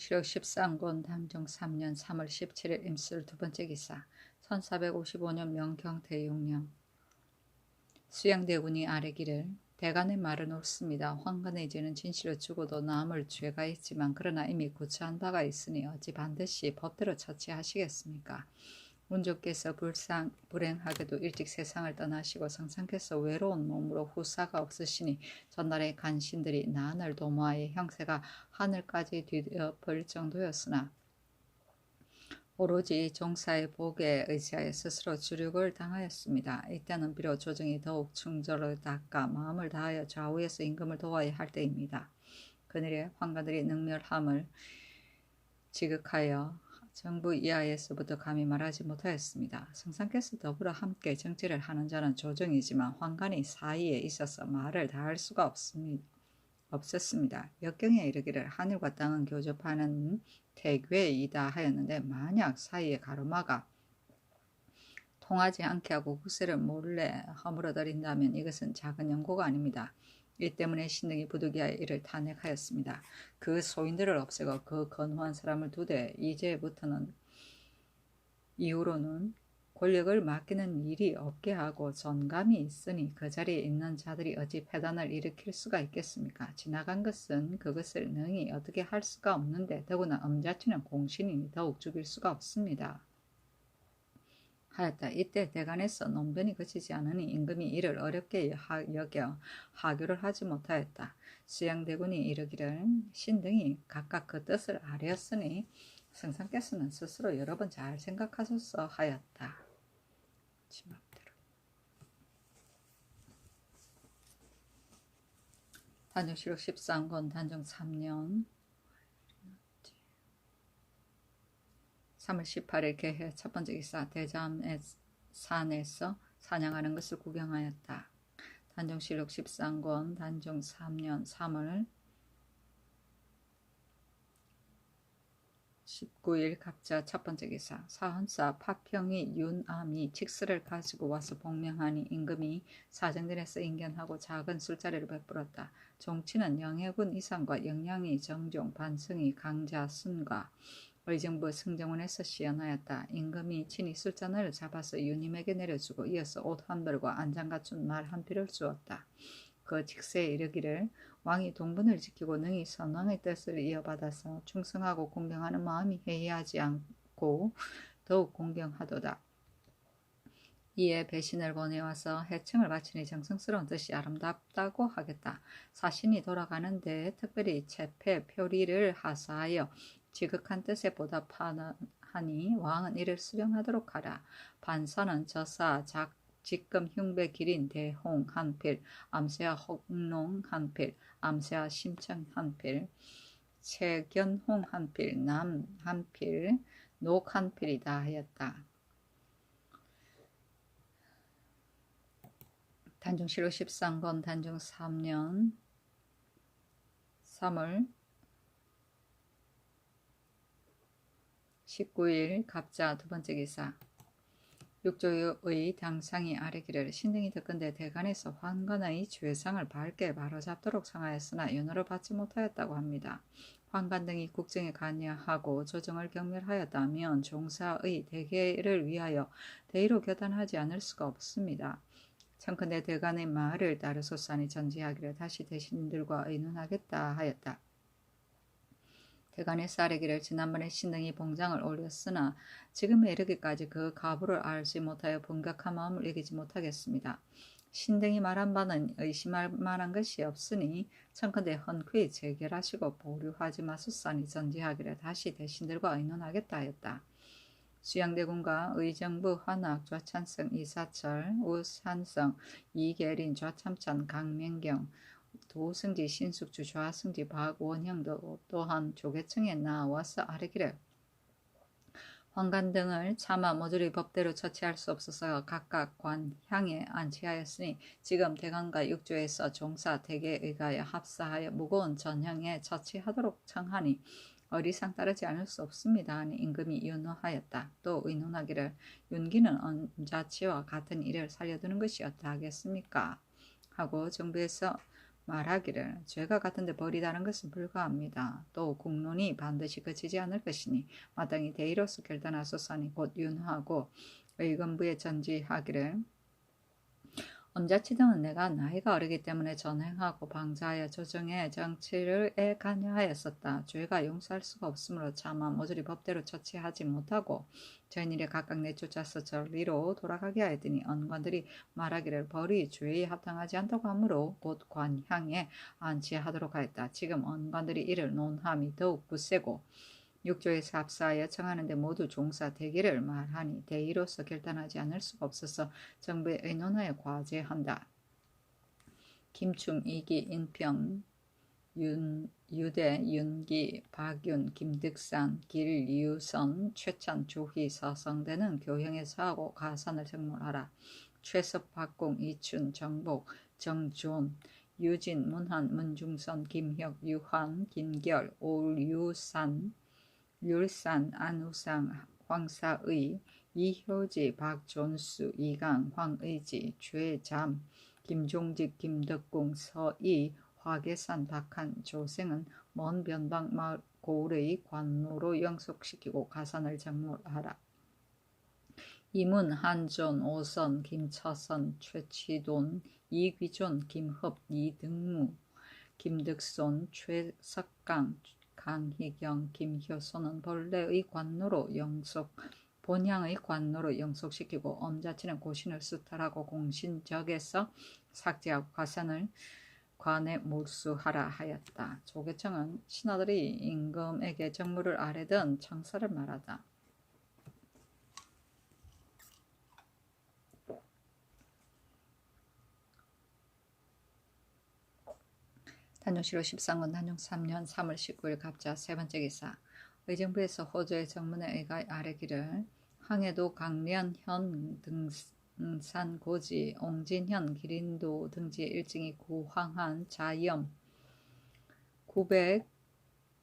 시력 13권 단종 3년 3월 17일 임술 두 번째 기사 1455년 명경태 6년 수양대군이 아뢰기를 대간의 말은 옳습니다. 황간의 죄는 진실로 죽어도 남을 죄가 있지만 그러나 이미 구처한 바가 있으니 어찌 반드시 법대로 처치하시겠습니까? 운조께서 불행하게도 일찍 세상을 떠나시고 성상께서 외로운 몸으로 후사가 없으시니 전날의 간신들이 난을 도모하여 형세가 하늘까지 뒤엎을 정도였으나 오로지 종사의 복에 의지하여 스스로 주륙을 당하였습니다. 이때는 비록 조정이 더욱 충절을 닦아 마음을 다하여 좌우에서 임금을 도와야 할 때입니다. 그늘에 황관들이 능멸함을 지극하여 정부 이하에서부터 감히 말하지 못하였습니다. 성상께서 더불어 함께 정치를 하는 자는 조정이지만 황관이 사이에 있어서 말을 다할 수가 없었습니다. 역경에 이르기를 하늘과 땅은 교접하는 태괴이다 하였는데 만약 사이에 가로막아 통하지 않게 하고 구세를 몰래 허물어들인다면 이것은 작은 연고가 아닙니다. 이 때문에 신등이 부득이하여 이를 탄핵하였습니다. 그 소인들을 없애고 그 건호한 사람을 두되 이후로는 권력을 맡기는 일이 없게 하고 전감이 있으니 그 자리에 있는 자들이 어찌 패단을 일으킬 수가 있겠습니까? 지나간 것은 그것을 능히 어떻게 할 수가 없는데 더구나 엄자치는 공신이니 더욱 죽일 수가 없습니다. 하였다. 이때 대간에서 논변이 그치지 않으니 임금이 이를 어렵게 여겨 하교를 하지 못하였다. 수양대군이 이르기를 신등이 각각 그 뜻을 아뢰었으니 성상께서는 스스로 여러 번 잘 생각하소서 하였다. 단종실록 13권 단종 3년 3월 18일 개해 첫 번째 기사 대잠의 산에서 사냥하는 것을 구경하였다. 단종실록 13권 단종 3년 3월 19일 갑자 첫 번째 기사 사헌사 파평이 윤암이 칙스를 가지고 와서 복명하니 임금이 사정들에서 인견하고 작은 술자리를 베풀었다. 종치는 영해군 이상과 영양이 정종 반승이 강자 순과 의정부 승정원에서 시연하였다. 임금이 친히 술잔을 잡아서 유님에게 내려주고 이어서 옷 한 벌과 안장 갖춘 말 한 필을 주었다. 그 직세에 이르기를 왕이 동분을 지키고 능히 선왕의 뜻을 이어받아서 충성하고 공경하는 마음이 해이하지 않고 더욱 공경하도다. 이에 배신을 보내와서 해청을 바치니 정성스러운 뜻이 아름답다고 하겠다. 사신이 돌아가는데 특별히 체패 표리를 하사하여 지극한 뜻에 보답하니 왕은 이를 수령하도록 하라. 반사는 저사 직금 흉배 기린 대홍 한 필, 암세아 혹농 한 필, 암세아 심청 한 필, 최견홍 한 필, 남 한 필, 녹 한 필이다 하였다. 단종실록 13권 단종 3년 3월 19일 갑자 두 번째 기사 육조의 당상이 아뢰기를 신등이 듣건대 대간에서 황간의 죄상을 밝게 바로잡도록 청하였으나 윤호를 받지 못하였다고 합니다. 황간 등이 국정에 관여하고 조정을 경멸하였다면 종사의 대계를 위하여 대의로 결단하지 않을 수가 없습니다. 청컨대 대간의 말을 따르소사니 전지하기를 다시 대신들과 의논하겠다 하였다. 대간에서 아뢰기를 지난번에 신등이 봉장을 올렸으나 지금에 이르기까지 그 가부를 알지 못하여 분격한 마음을 이기지 못하겠습니다. 신등이 말한 바는 의심할 만한 것이 없으니 청컨대 헌쾌히 재결하시고 보류하지 마소사니 전지하기를 다시 대신들과 의논하겠다 하였다. 수양대군과 의정부 환학 좌찬성 이사철 우산성 이계린 좌참찬 강명경 도승지 신숙주 좌승지 박원형도 또한 조계청에 나와서 아뢰기를 황간 등을 차마 모조리 법대로 처치할 수 없어서 각각 관향에 안치하였으니 지금 대간과 육조에서 종사 대계에 의하여 합사하여 무거운 전형에 처치하도록 청하니 어리상 따르지 않을 수 없습니다 하니 임금이 윤호하였다. 또 의논하기를 윤기는 엄자치와 같은 일을 살려두는 것이 어떠하겠습니까? 하고 정부에서 말하기를 죄가 같은데 벌이 다른 것은 불가합니다. 또 국론이 반드시 그치지 않을 것이니 마땅히 대의로서 결단하소서니 곧 윤하고 의금부에 전지하기를 엄자치등은 내가 나이가 어리기 때문에 전행하고 방자하여 조정의 정치를 애간여하였었다. 죄가 용서할 수가 없으므로 차마 모조리 법대로 처치하지 못하고 전일에 각각 내쫓아서 전리로 돌아가게 하였더니 언관들이 말하기를 벌이 죄에 합당하지 않다고 하므로 곧 관향에 안치하도록 하였다. 지금 언관들이 이를 논함이 더욱 굳세고 육조에서 합사하여 청하는데 모두 종사되기를 말하니 대의로서 결단하지 않을 수가 없어서 정부에 의논하여 과제한다. 김충, 이기, 인평, 유대, 윤기, 박윤, 김득산, 길유선, 최찬, 조희, 서성대는 교형에서 하고 가산을 정몰하라. 최섭, 박공, 이춘, 정복, 정존, 유진, 문한, 문중선, 김혁, 유환, 김결, 올유산, 율산, 안우상, 황사의, 이효지, 박존수, 이강, 황의지, 최잠, 김종직, 김덕궁, 서이, 화계산, 박한, 조생은 먼 변방 마을 고을의 관노로 영속시키고 가산을 정몰하라. 이문, 한존, 오선, 김처선, 최치돈, 이귀존, 김흡, 이등무, 김득손, 최석강, 강희경, 김효소는 본래의 관노로 본향의 관노로 영속시키고 엄자치는 고신을 수탈하고 공신적에서 삭제하고 가산을 관에 몰수하라 하였다. 조계청은 신하들이 임금에게 정무를 아뢰던 청사를 말하다. 단종실로 13권 단종 3년 3월 19일 갑자 세 번째 기사. 의정부에서 호조의 정문에 의가 아뢰기를 항해도 강련 현 등산 고지 옹진현 기린도 등지의 일증이 구황한 자염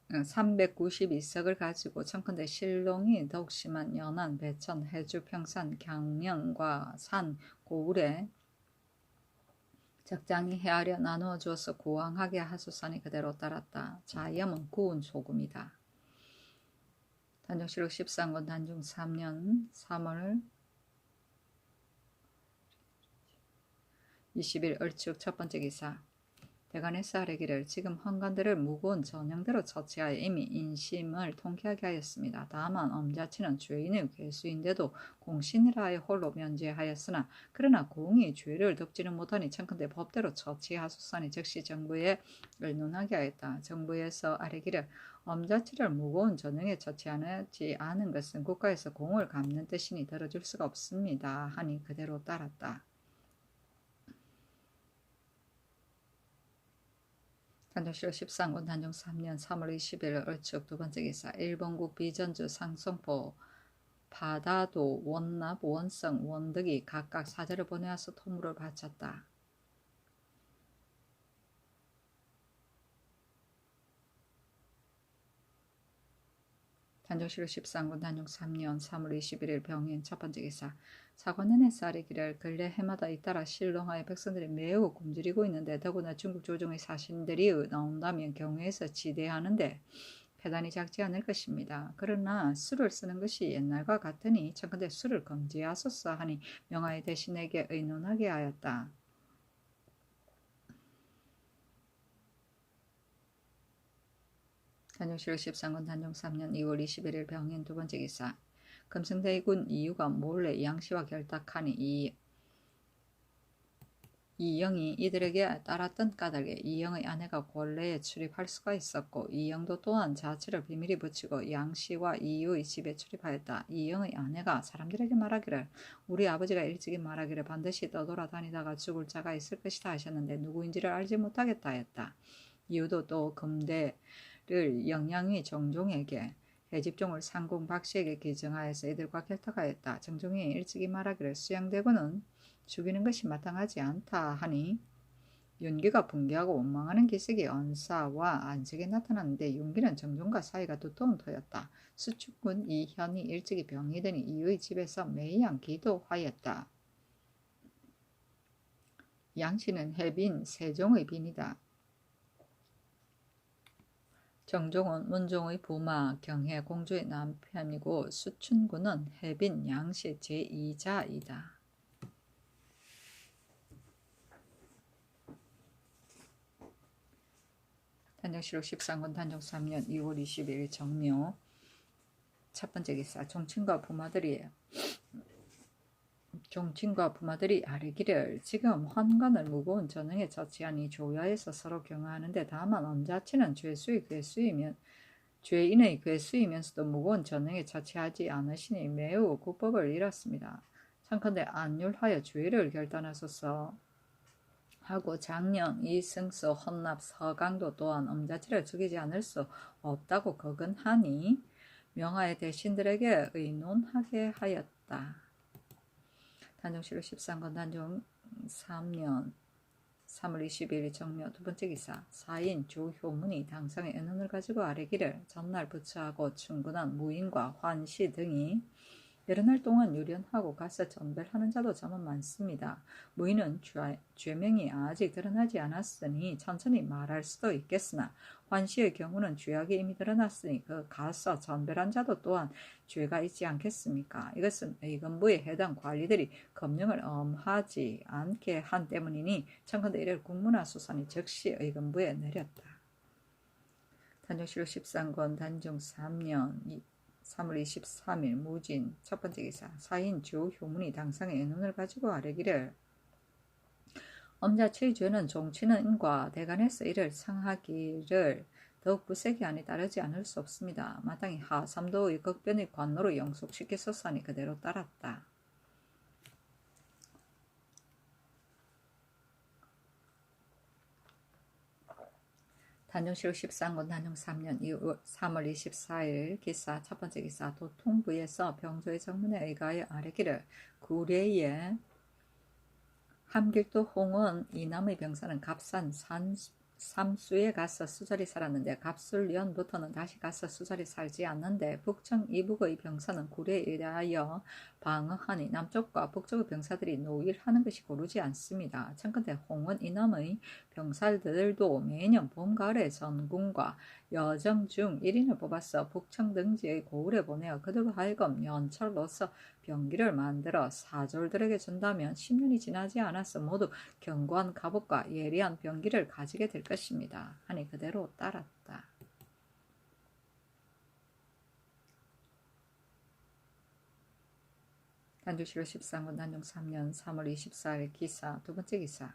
392석을 가지고 청컨대 실롱이 더욱 심한 연안, 배천, 해주, 평산, 강령과 산, 고을에 적당히 헤아려 나누어 주어서 고왕하게 하소서니 그대로 따랐다. 자염은 구운 소금이다. 단종실록 13권 단종 3년 3월 20일 얼축 첫 번째 기사. 대간에서 아뢰기를 지금 헌관들을 무거운 전형대로 처치하여 이미 인심을 통쾌하게 하였습니다. 다만 엄자치는 죄인의 괴수인데도 공신이라 하여 홀로 면제하였으나 그러나 공이 죄를 덮지는 못하니 청컨대 법대로 처치하소서니 즉시 정부에 의논하게 하였다. 정부에서 아뢰기를 엄자치를 무거운 전형에 처치하지 않은 것은 국가에서 공을 갚는 뜻이니 들어줄 수가 없습니다. 하니 그대로 따랐다. 단종실록 13권 단종 3년 3월 20일 얼축 두 번째 기사. 일본국 비전주 상성포 바다도 원납 원성 원덕이 각각 사제를 보내와서 토물을 바쳤다. 단종실록 13권 단종 3년 3월 21일 병인 첫 번째 기사. 사관원에서 아뢰기를 근래 해마다 잇따라 실롱하여 백성들이 매우 굶주리고 있는데 더구나 중국 조정의 사신들이 나온다면 경우에서 지대하는데 패단이 작지 않을 것입니다. 그러나 술을 쓰는 것이 옛날과 같으니 청컨대 술을 금지하소서 하니 명하여 대신에게 의논하게 하였다. 단종실록 13권 단종 3년 2월 21일 병인 두 번째 기사. 금성대군 이유가 몰래 양씨와 결탁하니 이영이 이들에게 따랐던 까닭에 이영의 아내가 권례에 출입할 수가 있었고 이영도 또한 자취를 비밀히 붙이고 양씨와 이유의 집에 출입하였다. 이영의 아내가 사람들에게 말하기를 우리 아버지가 일찍이 말하기를 반드시 떠돌아다니다가 죽을 자가 있을 것이다 하셨는데 누구인지를 알지 못하겠다 했다. 이유도 또 금대를 영양위 정종에게 해집종을 상궁 박씨에게 기증하여서 이들과 결탁하였다. 정종이 일찍이 말하기를 수양대군은 죽이는 것이 마땅하지 않다 하니 윤기가 분개하고 원망하는 기색이 언사와 안색에 나타났는데 윤기는 정종과 사이가 두터운 터였다. 수축군 이현이 일찍이 병이 드니 이유의 집에서 매양 기도하였다. 양씨는 해빈 세종의 빈이다. 정종은 문종의 부마, 경혜 공주의 남편이고 수춘군은 해빈 양씨 제2자이다. 단정시록 13권 단종 3년 2월 22일 정묘. 첫 번째 기사. 종친과 부마들이 아뢰기를 지금 환관을 무거운 전형에 처치하니 조야에서 서로 경화하는데 다만 언자치는 죄인의 괴수이면서도 무거운 전형에 처치하지 않으시니 매우 국법을 잃었습니다. 참컨대 안율하여 죄를 결단하소서 하고 장령, 이승수, 헌납, 서강도 또한 엄자치를 죽이지 않을 수 없다고 거근하니 명하에 대신들에게 의논하게 하였다. 단종시록 13권 단종 3년 3월 20일 정묘. 두 번째 기사. 사인 조효문이 당상의 은혼을 가지고 아뢰기를 전날 부처하고 충분한 무인과 환시 등이 여러 날 동안 유련하고 가서 전별하는 자도 저만 많습니다. 무인은 죄명이 아직 드러나지 않았으니 천천히 말할 수도 있겠으나 환시의 경우는 죄악이 이미 드러났으니 그 가서 전별한 자도 또한 죄가 있지 않겠습니까? 이것은 의금부의 해당 관리들이 검령을 엄하지 않게 한 때문이니 청컨대 이를 국문화수산이 즉시 의금부에 내렸다. 단종시록 13권 단종 3년 3월 23일 무진. 첫 번째 기사. 사인 조효문이 당상의 은혼을 가지고 아뢰기를 엄자치의 죄는 종친은과 대간에서 이를 상하기를 더욱 부세게 하니 따르지 않을 수 없습니다. 마땅히 하삼도의 극변의 관노로 영속시켰었으니 하니 그대로 따랐다. 단종시록 13권 단종 3년 3월 24일 기사. 첫 번째 기사. 도통부에서 병조의 정문에 의가하여 아뢰기를 구례의 함길도 홍원 이남의 병사는 갑산 삼수에 가서 수절이 살았는데 갑술년부터는 다시 가서 수절이 살지 않는데 북청 이북의 병사는 구례에 의하여 방어하니 남쪽과 북쪽의 병사들이 노일하는 것이 고르지 않습니다. 참컨대 홍원 이남의 병사들도 매년 봄 가을에 전군과 여정 중 1인을 뽑아서 북청 등지의 고을에 보내어 그들로 하여금 연철로서 병기를 만들어 사졸들에게 준다면 10년이 지나지 않아서 모두 견고한 갑옷과 예리한 병기를 가지게 될 것입니다. 하니 그대로 따랐다. 단종시록 13권 단종 3년 3월 24일 기사. 두 번째 기사.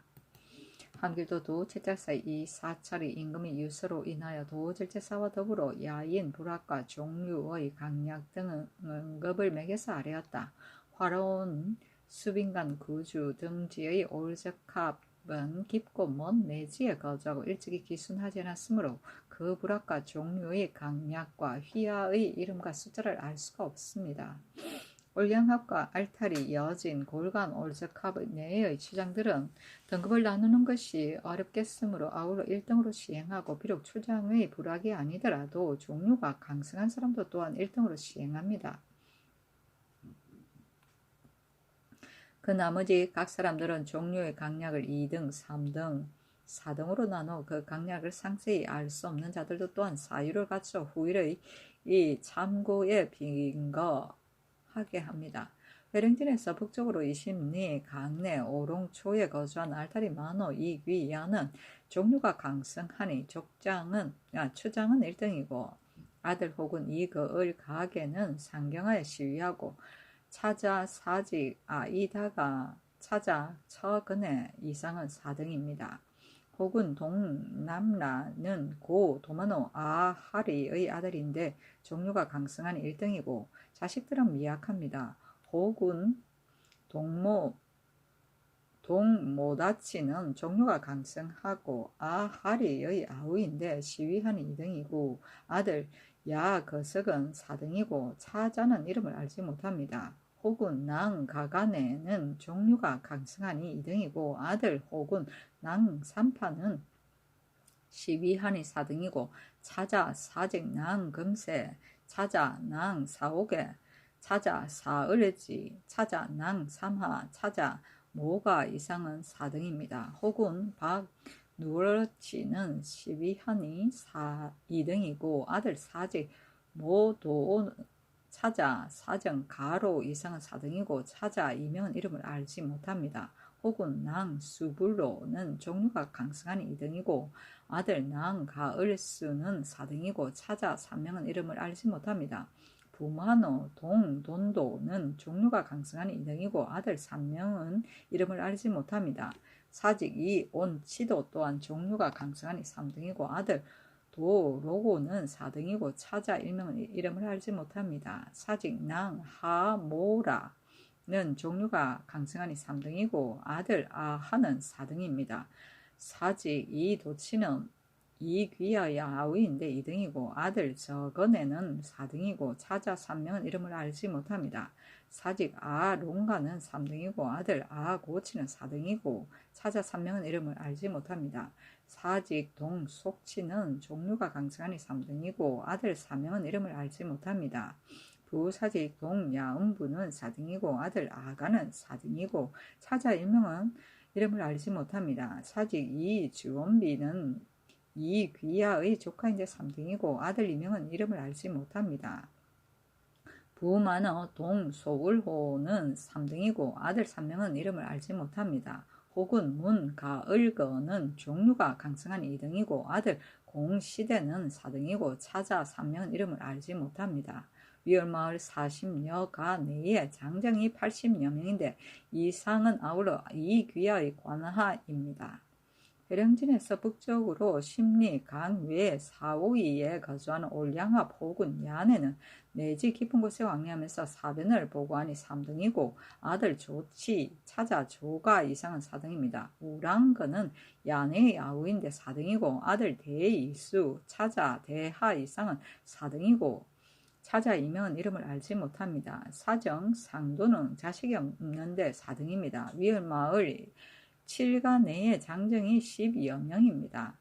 함길도 도제자사 이 사찰이 임금의 유서로 인하여 도제자사와 더불어 야인, 불악과 종류의 강약 등은 응급을 매겨서 아뢰었다. 화로운 수빈간 구주 등지의 올적합은 깊고 먼 내지에 거주하고 일찍이 기순하지 않았으므로 그 불악과 종류의 강약과 휘하의 이름과 숫자를 알 수가 없습니다. 올량합과 알타리, 여진, 골간, 올적합의 내의 추장들은 등급을 나누는 것이 어렵겠으므로 아울러 1등으로 시행하고 비록 추장의 불악이 아니더라도 종류가 강성한 사람도 또한 1등으로 시행합니다. 그 나머지 각 사람들은 종류의 강약을 2등, 3등, 4등으로 나눠 그 강약을 상세히 알 수 없는 자들도 또한 사유를 갖춰 후일의 이 참고에 빙거하게 합니다. 회령진에서 북쪽으로 20리 강내 오롱초에 거주한 알타리 만호 이귀야는 종류가 강성하니 추장은 1등이고 아들 혹은 이거을 가게는 상경하에 시위하고 차자 사직 아이다가 차자 처근의 이상은 4등입니다. 혹은 동남라는 고 도마노 아하리의 아들인데 종류가 강성한 1등이고 자식들은 미약합니다. 혹은 동모다치는 종류가 강성하고 아하리의 아우인데 시위한 2등이고 아들 야거석은 4등이고 차자는 이름을 알지 못합니다. 혹은 낭가가네는 종류가 강성하니 2등이고 아들 혹은 낭삼파는 시위하니 4등이고 차자 사직 낭금세 차자 낭사옥에 차자 사을지 차자 낭삼하 차자 모가 이상은 4등입니다. 혹은 누르치는 12한이 2등이고 아들 사직 모도 차자 사정 가로 이상은 4등이고 차자 이명은 이름을 알지 못합니다. 혹은 낭 수불로는 종류가 강성하니 2등이고 아들 낭 가을수는 4등이고 차자 3명은 이름을 알지 못합니다. 부마노 동 돈도는 종류가 강성하니 2등이고 아들 3명은 이름을 알지 못합니다. 사직 이 온 치도 또한 종류가 강성하니 3등이고 아들 도 로고는 4등이고 차자 1명은 이름을 알지 못합니다. 사직 낭 하 모라는 종류가 강성하니 3등이고 아들 아하는 4등입니다. 사직 이 도치는 이귀하의 아우인데 2등이고 아들 저건에는 4등이고 차자 3명은 이름을 알지 못합니다. 사직 아롱가는 3등이고 아들 아고치는 4등이고 차자 3명은 이름을 알지 못합니다. 사직 동속치는 종류가 강성하니 3등이고 아들 4명은 이름을 알지 못합니다. 부사직 동야음부는 4등이고 아들 아가는 4등이고 차자 1명은 이름을 알지 못합니다. 사직 이주원비는 이귀하의 조카인데 3등이고 아들 2명은 이름을 알지 못합니다. 부마너 동소울호는 3등이고 아들 3명은 이름을 알지 못합니다. 혹은 문 가을거는 종류가 강성한 2등이고 아들 공시대는 4등이고 차자 3명은 이름을 알지 못합니다. 위얼마을 40여가 내에 장정이 80여 명인데 이상은 아울러 이귀하의 관하입니다. 회령진에서 북쪽으로 십리 강 외 사오이에 거주하는 올량합 혹은 야네는 내지 깊은 곳에 왕래하면서 사변을 보고하니 3등이고 아들 조치 차자 조가 이상은 4등입니다. 우랑거는 야네의 아우인데 4등이고 아들 대이수 차자 대하 이상은 4등이고 차자 2명은 이름을 알지 못합니다. 사정 상도는 자식이 없는데 4등입니다. 위을마을 7가 내에 장정이 12여 명입니다.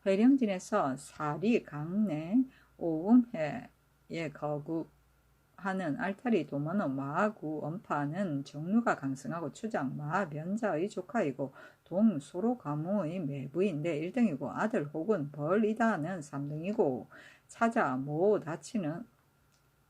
회령진에서 사리 강내 오음해에 거구하는 알타리 도마노 마구 엄파는 종류가 강성하고 추장 마변자의 조카이고 동소로 가무의 매부인데 1등이고 아들 혹은 벌이다는 3등이고 차자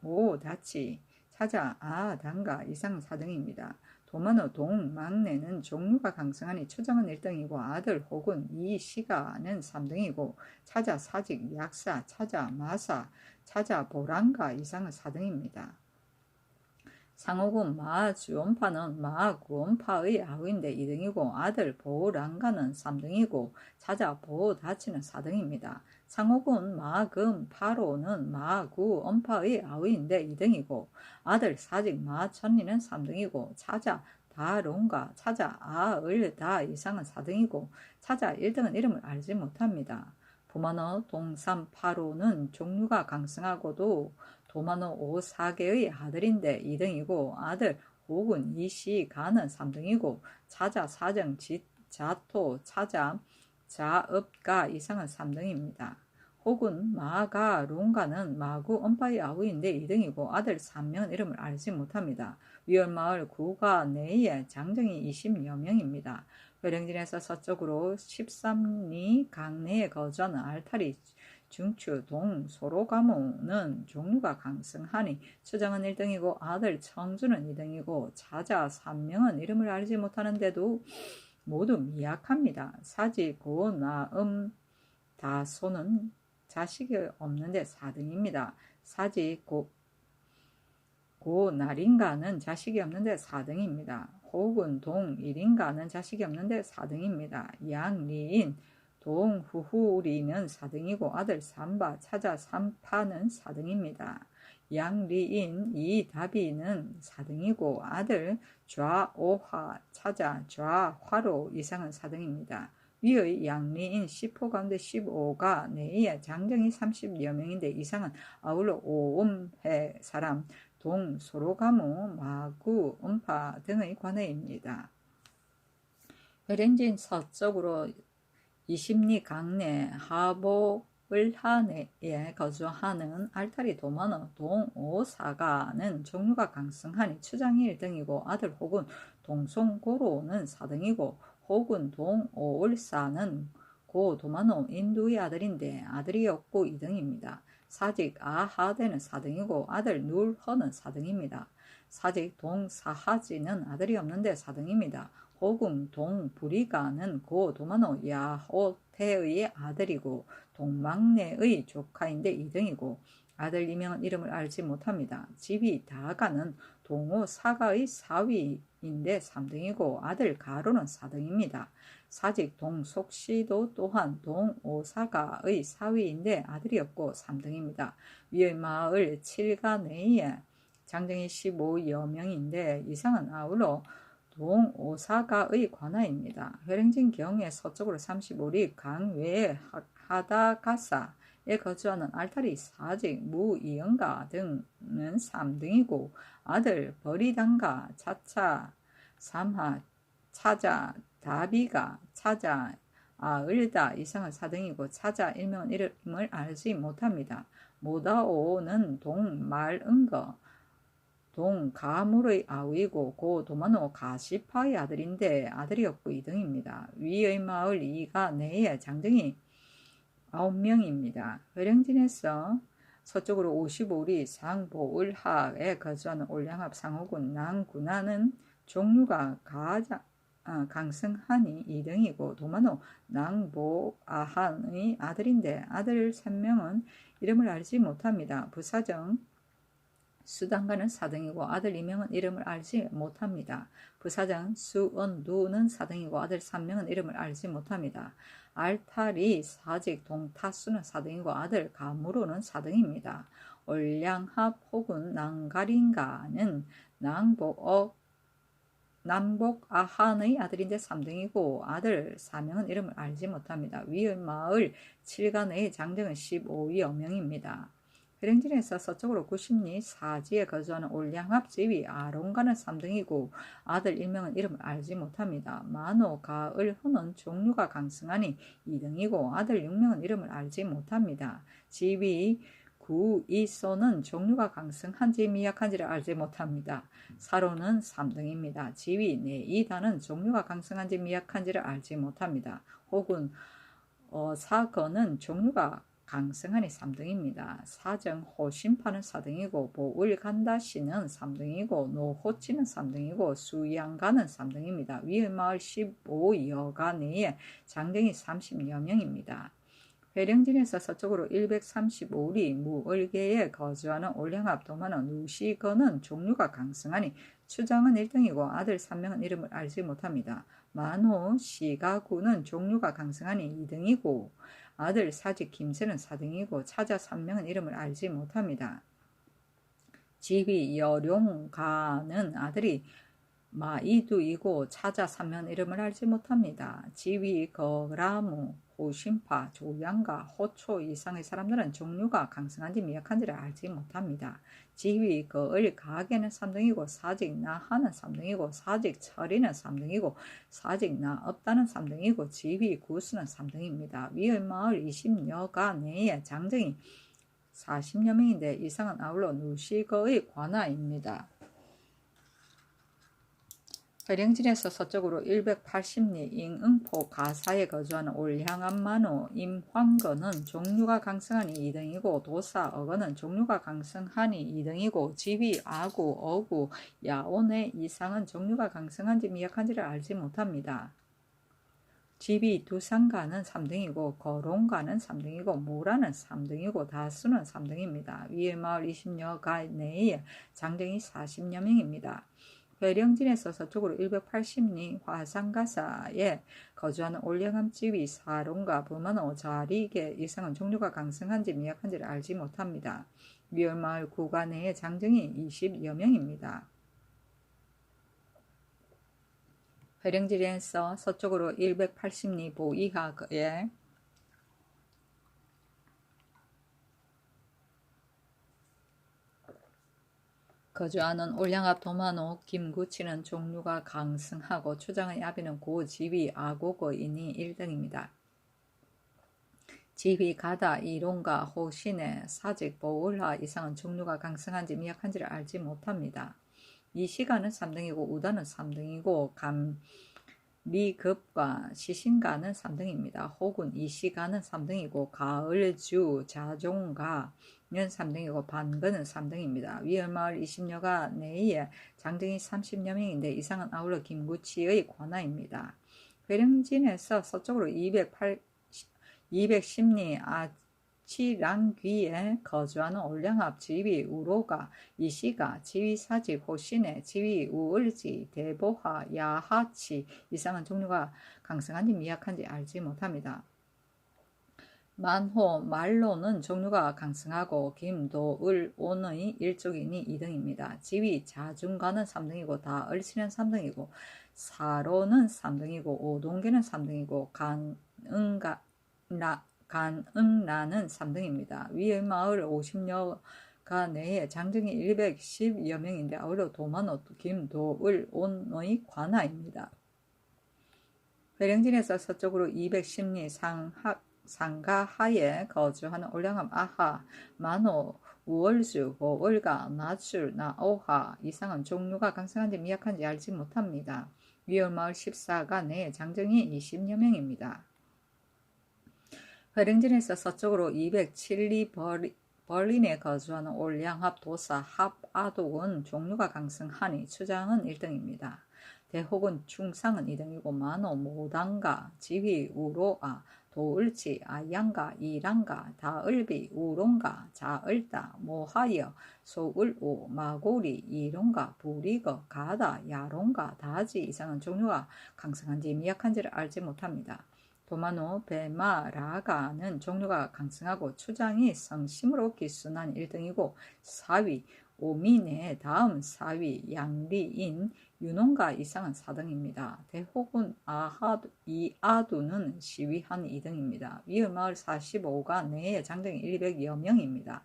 모다치 차자 아단가 이상 4등입니다. 도마노 동 막내는 종류가 강성하니 추정은 1등이고 아들 혹은 이시가는 3등이고 차자 사직 약사 차자 마사 차자 보랑가 이상은 4등입니다. 상호군 마주원파는 마구원파의 아우인데 2등이고 아들 보랑가는 3등이고 차자 보다치는 4등입니다. 상호군 마금파로는 마구원파의 아우인데 2등이고 아들 사직 마천리는 3등이고 차자 다롱가 차자 아을다 이상은 4등이고 차자 1등은 이름을 알지 못합니다. 부마너 동삼파로는 종류가 강성하고도 도마노 5사계의 아들인데 2등이고 아들 혹은 이시가는 3등이고 차자 사정 자토 차자 자읍가 이상은 3등입니다. 혹은 마가 롱가는 마구 엄파의 아우인데 2등이고 아들 3명은 이름을 알지 못합니다. 위얼마을 구가 내에 장정이 20여 명입니다. 회령진에서 서쪽으로 13리 강내에 거주하는 알타리 중추 동 소로가무는 종류가 강성하니 추정은 1등이고 아들 청주는 2등이고 차자 3명은 이름을 알지 못하는데도 모두 미약합니다. 사지 고나음 다소는 자식이 없는데 4등입니다. 사지 고나린가는 자식이 없는데 4등입니다. 혹은 동일인가는 자식이 없는데 4등입니다. 양리인 동후후리는 4등이고 아들 삼바 차자 삼파는 4등입니다. 양리인 이다비는 4등이고 아들 좌오화 차자 좌화로 이상은 4등입니다. 위의 양리인 10호 가운데 15가 내에 장정이 30여 명인데 이상은 아울러 오음해 사람 동소로가무 마구 음파 등의 관해입니다. 회령진 서쪽으로 20리 강내 하보을하내에 거주하는 알타리 도마노 동오사가는 종류가 강성하니 추장이 1등이고 아들 혹은 동송고로는 4등이고 혹은 동오을사는 고 도마노 인두의 아들인데 아들이 없고 2등입니다. 사직 아하데는 4등이고 아들 눌허는 4등입니다. 사직 동사하지는 아들이 없는데 4등입니다. 호궁 동부리가는 고 도마노 야호테의 아들이고 동막내의 조카인데 2등이고 아들 이명은 이름을 알지 못합니다. 집이 다가는 동호 사가의 사위인데 3등이고 아들 가로는 4등입니다. 사직 동속시도 또한 동오사가의 사위인데 아들이 없고 3등입니다. 위의 마을 7가 내에 장정이 15여 명인데 이상은 아울러 동오사가의 관하입니다. 회령진 경의 서쪽으로 35리 강외의 하다가사에 거주하는 알타리 사직 무이영가 등은 3등이고 아들 버리단가 차차 삼하 차자 다비가 차자 아을다 이상은 4등이고 차자 일명은 이름을 알지 못합니다. 모다오는 동말은거 동가물의 아우이고 고 도마노 가시파의 아들인데 아들이 없고 2등입니다. 위의 마을 2가 내에 장정이 9명입니다. 회령진에서 서쪽으로 55리 상보을하에 거주하는 올량합 상호군 낭군하는 종류가 강승한이 2등이고 도마노 낭보아한의 아들인데 아들 3명은 이름을 알지 못합니다. 부사정 수단가는 4등이고 아들 2명은 이름을 알지 못합니다. 부사장 수언두는 4등이고 아들 3명은 이름을 알지 못합니다. 알타리 사직 동타수는 4등이고 아들 가무로는 4등입니다. 올량합 혹은 낭가린가는 남복아한의 아들인데 3등이고 아들 4명은 이름을 알지 못합니다. 위의 마을 7간의 장정은 15여 명입니다. 회령진에서 서쪽으로 90리 사지에 거주하는 올량합 지위 아론가는 3등이고 아들 1명은 이름을 알지 못합니다. 만호 가을 후는 종류가 강승하니 2등이고 아들 6명은 이름을 알지 못합니다. 지위 구이소는 종류가 강승한지 미약한지를 알지 못합니다. 사로는 3등입니다. 지위 내이다는 종류가 강승한지 미약한지를 알지 못합니다. 혹은 사거는 종류가 강승한이 3등입니다. 사정 호심파는 4등이고 보을간다시는 3등이고 노호치는 3등이고 수양가는 3등입니다. 위의 마을 15여가 내에 장정이 30여 명입니다. 회령진에서 서쪽으로 135리 무을계에 거주하는 올량합 도마는 누시거는 종류가 강승하니 추장은 1등이고 아들 3명은 이름을 알지 못합니다. 만호 시가구는 종류가 강승하니 2등이고 아들 사직 김새는 4등이고 차자 3명은 이름을 알지 못합니다. 지휘 여룡가는 아들이 마이두이고 차자 3명은 이름을 알지 못합니다. 지휘 거라무 호심파 조양가 호초 이상의 사람들은 종류가 강승한지 미약한지를 알지 못합니다. 지휘 거을 가게는 3등이고 사직 나하는 3등이고 사직 철이는 3등이고 사직 나 없다는 3등이고 지휘 구수는 3등입니다. 위의 마을 20여가 내에 장정이 40여 명인데 이상은 아울러 누시거의 관하입니다. 회령진에서 서쪽으로 180리 잉응포 가사에 거주하는 올향암만호 임황거는 종류가 강승하니 2등이고 도사 어거는 종류가 강승하니 2등이고 지휘 아구 어구 야오네 이상은 종류가 강승한지 미약한지를 알지 못합니다. 지휘 두상가는 3등이고 거롱가는 3등이고 모라는 3등이고 다수는 3등입니다. 위의 마을 20여가 내에 장정이 40여 명입니다. 회령진에서 서쪽으로 180리 화상가사에 거주하는 올량암 지위 사론가 부만호 자리계 이상은 종류가 강승한지 미약한지를 알지 못합니다. 위월마을 구간의 장정이 20여 명입니다. 회령진에서 서쪽으로 180리 보이하에 거주하는 올량합 도마노 김구치는 종류가 강승하고 추장의 아비는 고지휘 아고거이니 1등입니다. 지휘 가다 이론가 호신의 사직 보울하 이상은 종류가 강승한지 미약한지를 알지 못합니다. 이 시간은 3등이고 우다는 3등이고 리급과 시신가는 3등입니다. 혹은 이시가는 3등이고 가을주 자종가는 3등이고 반근은 3등입니다. 위을마을 20여가 내에 장정이 30여 명인데 이상은 아울러 김구치의 관하입니다. 회령진에서 서쪽으로 210리 아치랑귀에 거주하는 올량합 지위 우로가 이시가 지위 사집 호신의 지위 우을지 대보하 야하치 이상은 종류가 강성한지 미약한지 알지 못합니다. 만호 말로는 종류가 강성하고 김도을 온의 일족이니 2등입니다. 지위 자중가는 3등이고 다을치는 3등이고 사로는 3등이고 오동계는 3등이고 간응라는 3등입니다. 위의 마을 50여가 내에 장정이 110여 명인데 아울러 도만호 김도을 온의 관하입니다. 회령진에서 서쪽으로 210리 상가하에 거주하는 올량함 아하, 만호, 우월주, 보을가, 나출, 나오하 이상은 종류가 강성한지 미약한지 알지 못합니다. 위월마을 14가 내에 장정이 20여 명입니다. 회령진에서 서쪽으로 207리 벌린에 거주하는 올량합 도사 합아독은 종류가 강성하니 추장은 1등입니다. 대혹은 충상은 2등이고 만호 모당가 지휘 우로아 도을치 아양가 이랑가 다을비 우롱가 자을다 모하여 소을오 마고리 이롱가 부리거 가다 야롱가 다지 이상은 종류가 강성한지 미약한지를 알지 못합니다. 도마노 베마라가는 종류가 강성하고 추장이 성심으로 기순한 1등이고 4위 오미네 다음 4위 양리인 윤홍가 이상은 4등입니다. 대혹은 이아두는 시위한 2등입니다. 위을마을 45가 내에 장정이 100여 명입니다.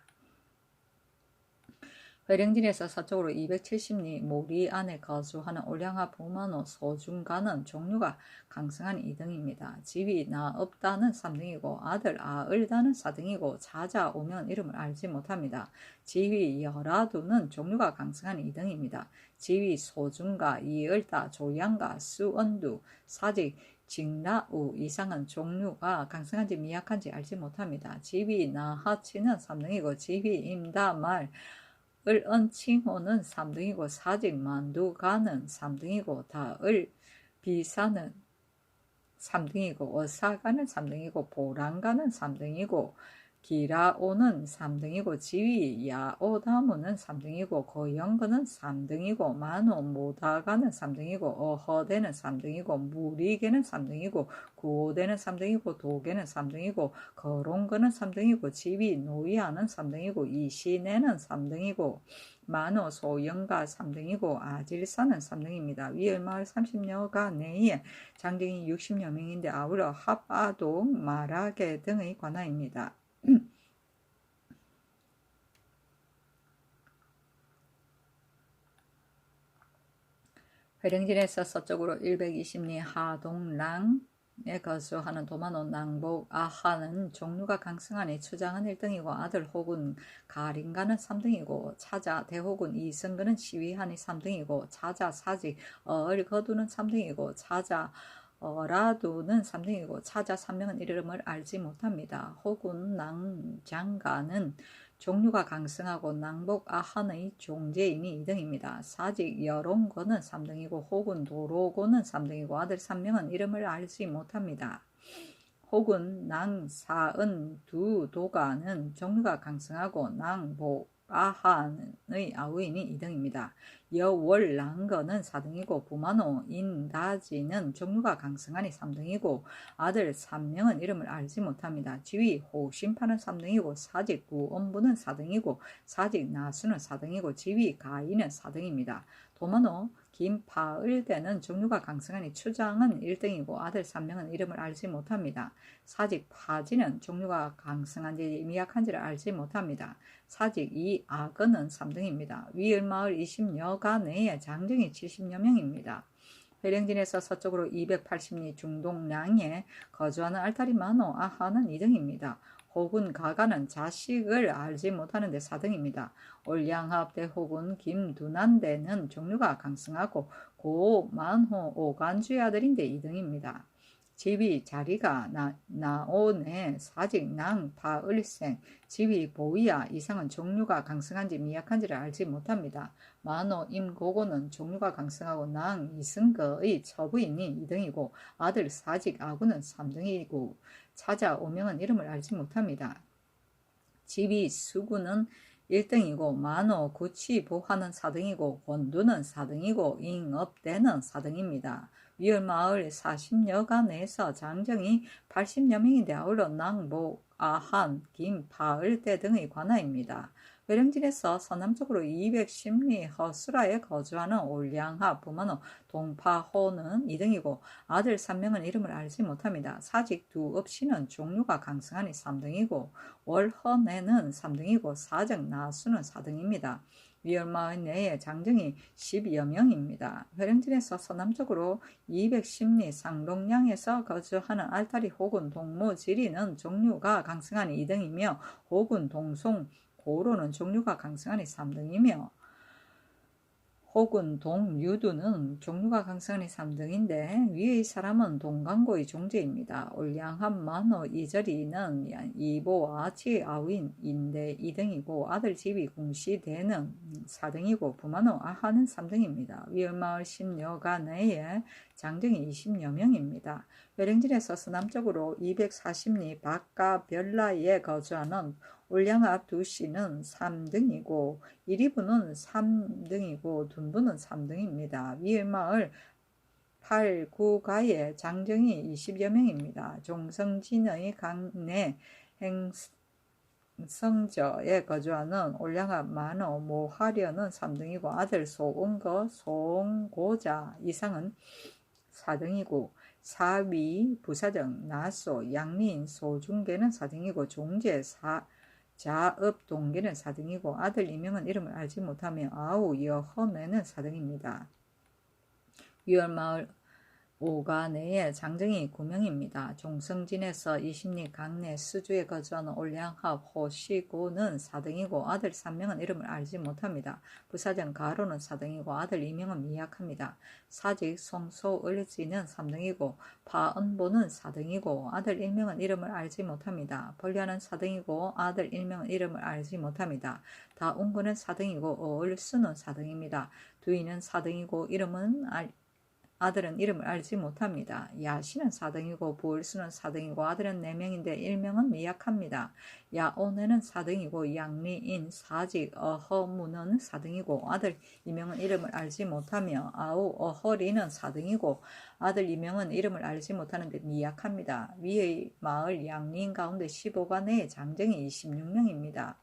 회령진에서 서쪽으로 270리 모리 안에 거주하는 올량하 부만호 소중가는 종류가 강성한 2등입니다. 지위 나없다는 3등이고 아들 아을다는 4등이고 자자 오면 이름을 알지 못합니다. 지위 여라두는 종류가 강성한 2등입니다. 지위 소중가 이을다 조양가 수언두 사직 징라우 이상은 종류가 강성한지 미약한지 알지 못합니다. 지위 나하치는 3등이고 지위 임다말 을언칭호는 3등이고 사직 만두가는 3등이고 다을 비사는 3등이고 어사가는 3등이고 보랑가는 3등이고 기라오는 3등이고 지위 야오다무는 3등이고 거영거는 3등이고 만호 모다가는 3등이고 어허대는 3등이고 무리개는 3등이고 구오대는 3등이고 도계는 3등이고 거롱거는 3등이고 지위 노이아는 3등이고 이시내는 3등이고 만호 소영가 3등이고 아질사는 3등입니다. 위을마을 30여가 내에 장정이 60여 명인데 아울러 합아도 마라게 등의 관하입니다. 회령진에서 서쪽으로 120리 하동랑에 거주하는 도마노 낭복 아하는 종류가 강성하니 추장은 1등이고 아들 혹은 가린가는 3등이고 차자 대혹은 이승근은 시위하니 3등이고 차자 사직 얼거두는 3등이고 차자 어라두는 3등이고 차자 3명은 이름을 알지 못합니다. 혹은 낭장가는 종류가 강성하고 낭복 아한의 종제인이 2등입니다. 사직 여롱고는 3등이고 혹은 도로고는 3등이고 아들 3명은 이름을 알지 못합니다. 혹은 낭사은 두도가는 종류가 강성하고 낭복 아한의 아우인이 2등입니다. 여월랑거는 4등이고 부마노 인다지는 종류가 강성하니 3등이고 아들 3명은 이름을 알지 못합니다. 지위 호심파는 3등이고 사직 구엄부는 4등이고 사직 나수는 4등이고 지위 가이는 4등입니다. 도마노 김파을대는 종류가 강성하니 추장은 1등이고 아들 3명은 이름을 알지 못합니다. 사직 파지는 종류가 강성한지 미약한지를 알지 못합니다. 사직 이악은 3등입니다. 위을마을 20여가 내에 장정이 70여 명입니다. 회령진에서 서쪽으로 280리 중동량에 거주하는 알타리 만호 아하는 2등입니다. 혹은 가가는 자식을 알지 못하는데 4등입니다. 올양합대 혹은 김두난대는 종류가 강성하고 고, 만호, 오간주의 아들인데 2등입니다. 집이 자리가 나오네 사직 낭 파을생 집이 보이야 이상은 종류가 강성한지 미약한지를 알지 못합니다. 만호 임고고는 종류가 강성하고 낭 이승거의 처부인이 2등이고 아들 사직 아구는 3등이고 차자 오명은 이름을 알지 못합니다. 집이 수구는 1등이고 만호 구치보하는 4등이고 권두는 4등이고 잉업대는 4등입니다. 위얼마을 40여가 내에서 장정이 80여 명인데 아울러 낭복, 아한, 김, 파을대 등의 관하입니다. 회령진에서 서남쪽으로 210리 허수라에 거주하는 올량하 부만호 동파호는 2등이고 아들 3명은 이름을 알지 못합니다. 사직 두 없이는 종류가 강성하니 3등이고 월허내는 3등이고 사정 나수는 4등입니다. 위얼마을 내에 장정이 10여 명입니다. 회령진에서 서남쪽으로 210리 상동량에서 거주하는 알타리 혹은 동무지리는 종류가 강성하니 2등이며 혹은 동송 고로는 종류가 강성하니 3등이며 혹은 동유두는 종류가 강성하니 3등인데 위의 사람은 동강고의 종제입니다. 올량한 만호 이절이는 이보와 지아윈인데 2등이고 아들 집이 궁시대는 4등이고 부만호 아하는 3등입니다. 위을마을 10여가 내에 장정이 20여 명입니다. 회령진에서 서남쪽으로 240리 박가 별라에 거주하는 올량합 두씨는 3등이고 이리부는 3등이고 둔부는 3등입니다. 위을마을 8, 9가에 장정이 20여 명입니다. 종성진의 강내 행성저에 거주하는 올량합 만호 모하려는 3등이고 아들 소은거 송고자 이상은 4등이고 사위 부사정 나소 양리인 소중계는 4등이고 종제 자업 동계는 4등이고 아들 이명은 이름을 알지 못하며 아우 여허매는 4등입니다. 위얼마을 5가 내에 장정이 9명입니다. 종성진에서 20리 강내 수주에 거주하는 올량합 호시고는 4등이고 아들 3명은 이름을 알지 못합니다. 부사정 가로는 4등이고 아들 2명은 미약합니다. 사직 송소을지는 3등이고 파은보는 4등이고 아들 1명은 이름을 알지 못합니다. 벌려는 4등이고 아들 1명은 이름을 알지 못합니다. 다운거는 4등이고 어을수는 4등입니다. 두이는 4등이고 아들은 이름을 알지 못합니다. 야시는 4등이고 부을수는 4등이고 아들은 4명인데 1명은 미약합니다. 야오네는 4등이고 양리인 사직 어허무는 4등이고 아들 2명은 이름을 알지 못하며 아우 어허리는 4등이고 아들 2명은 이름을 알지 못하는데 미약합니다. 위의 마을 양리인 가운데 15가 내에 장정이 26명입니다.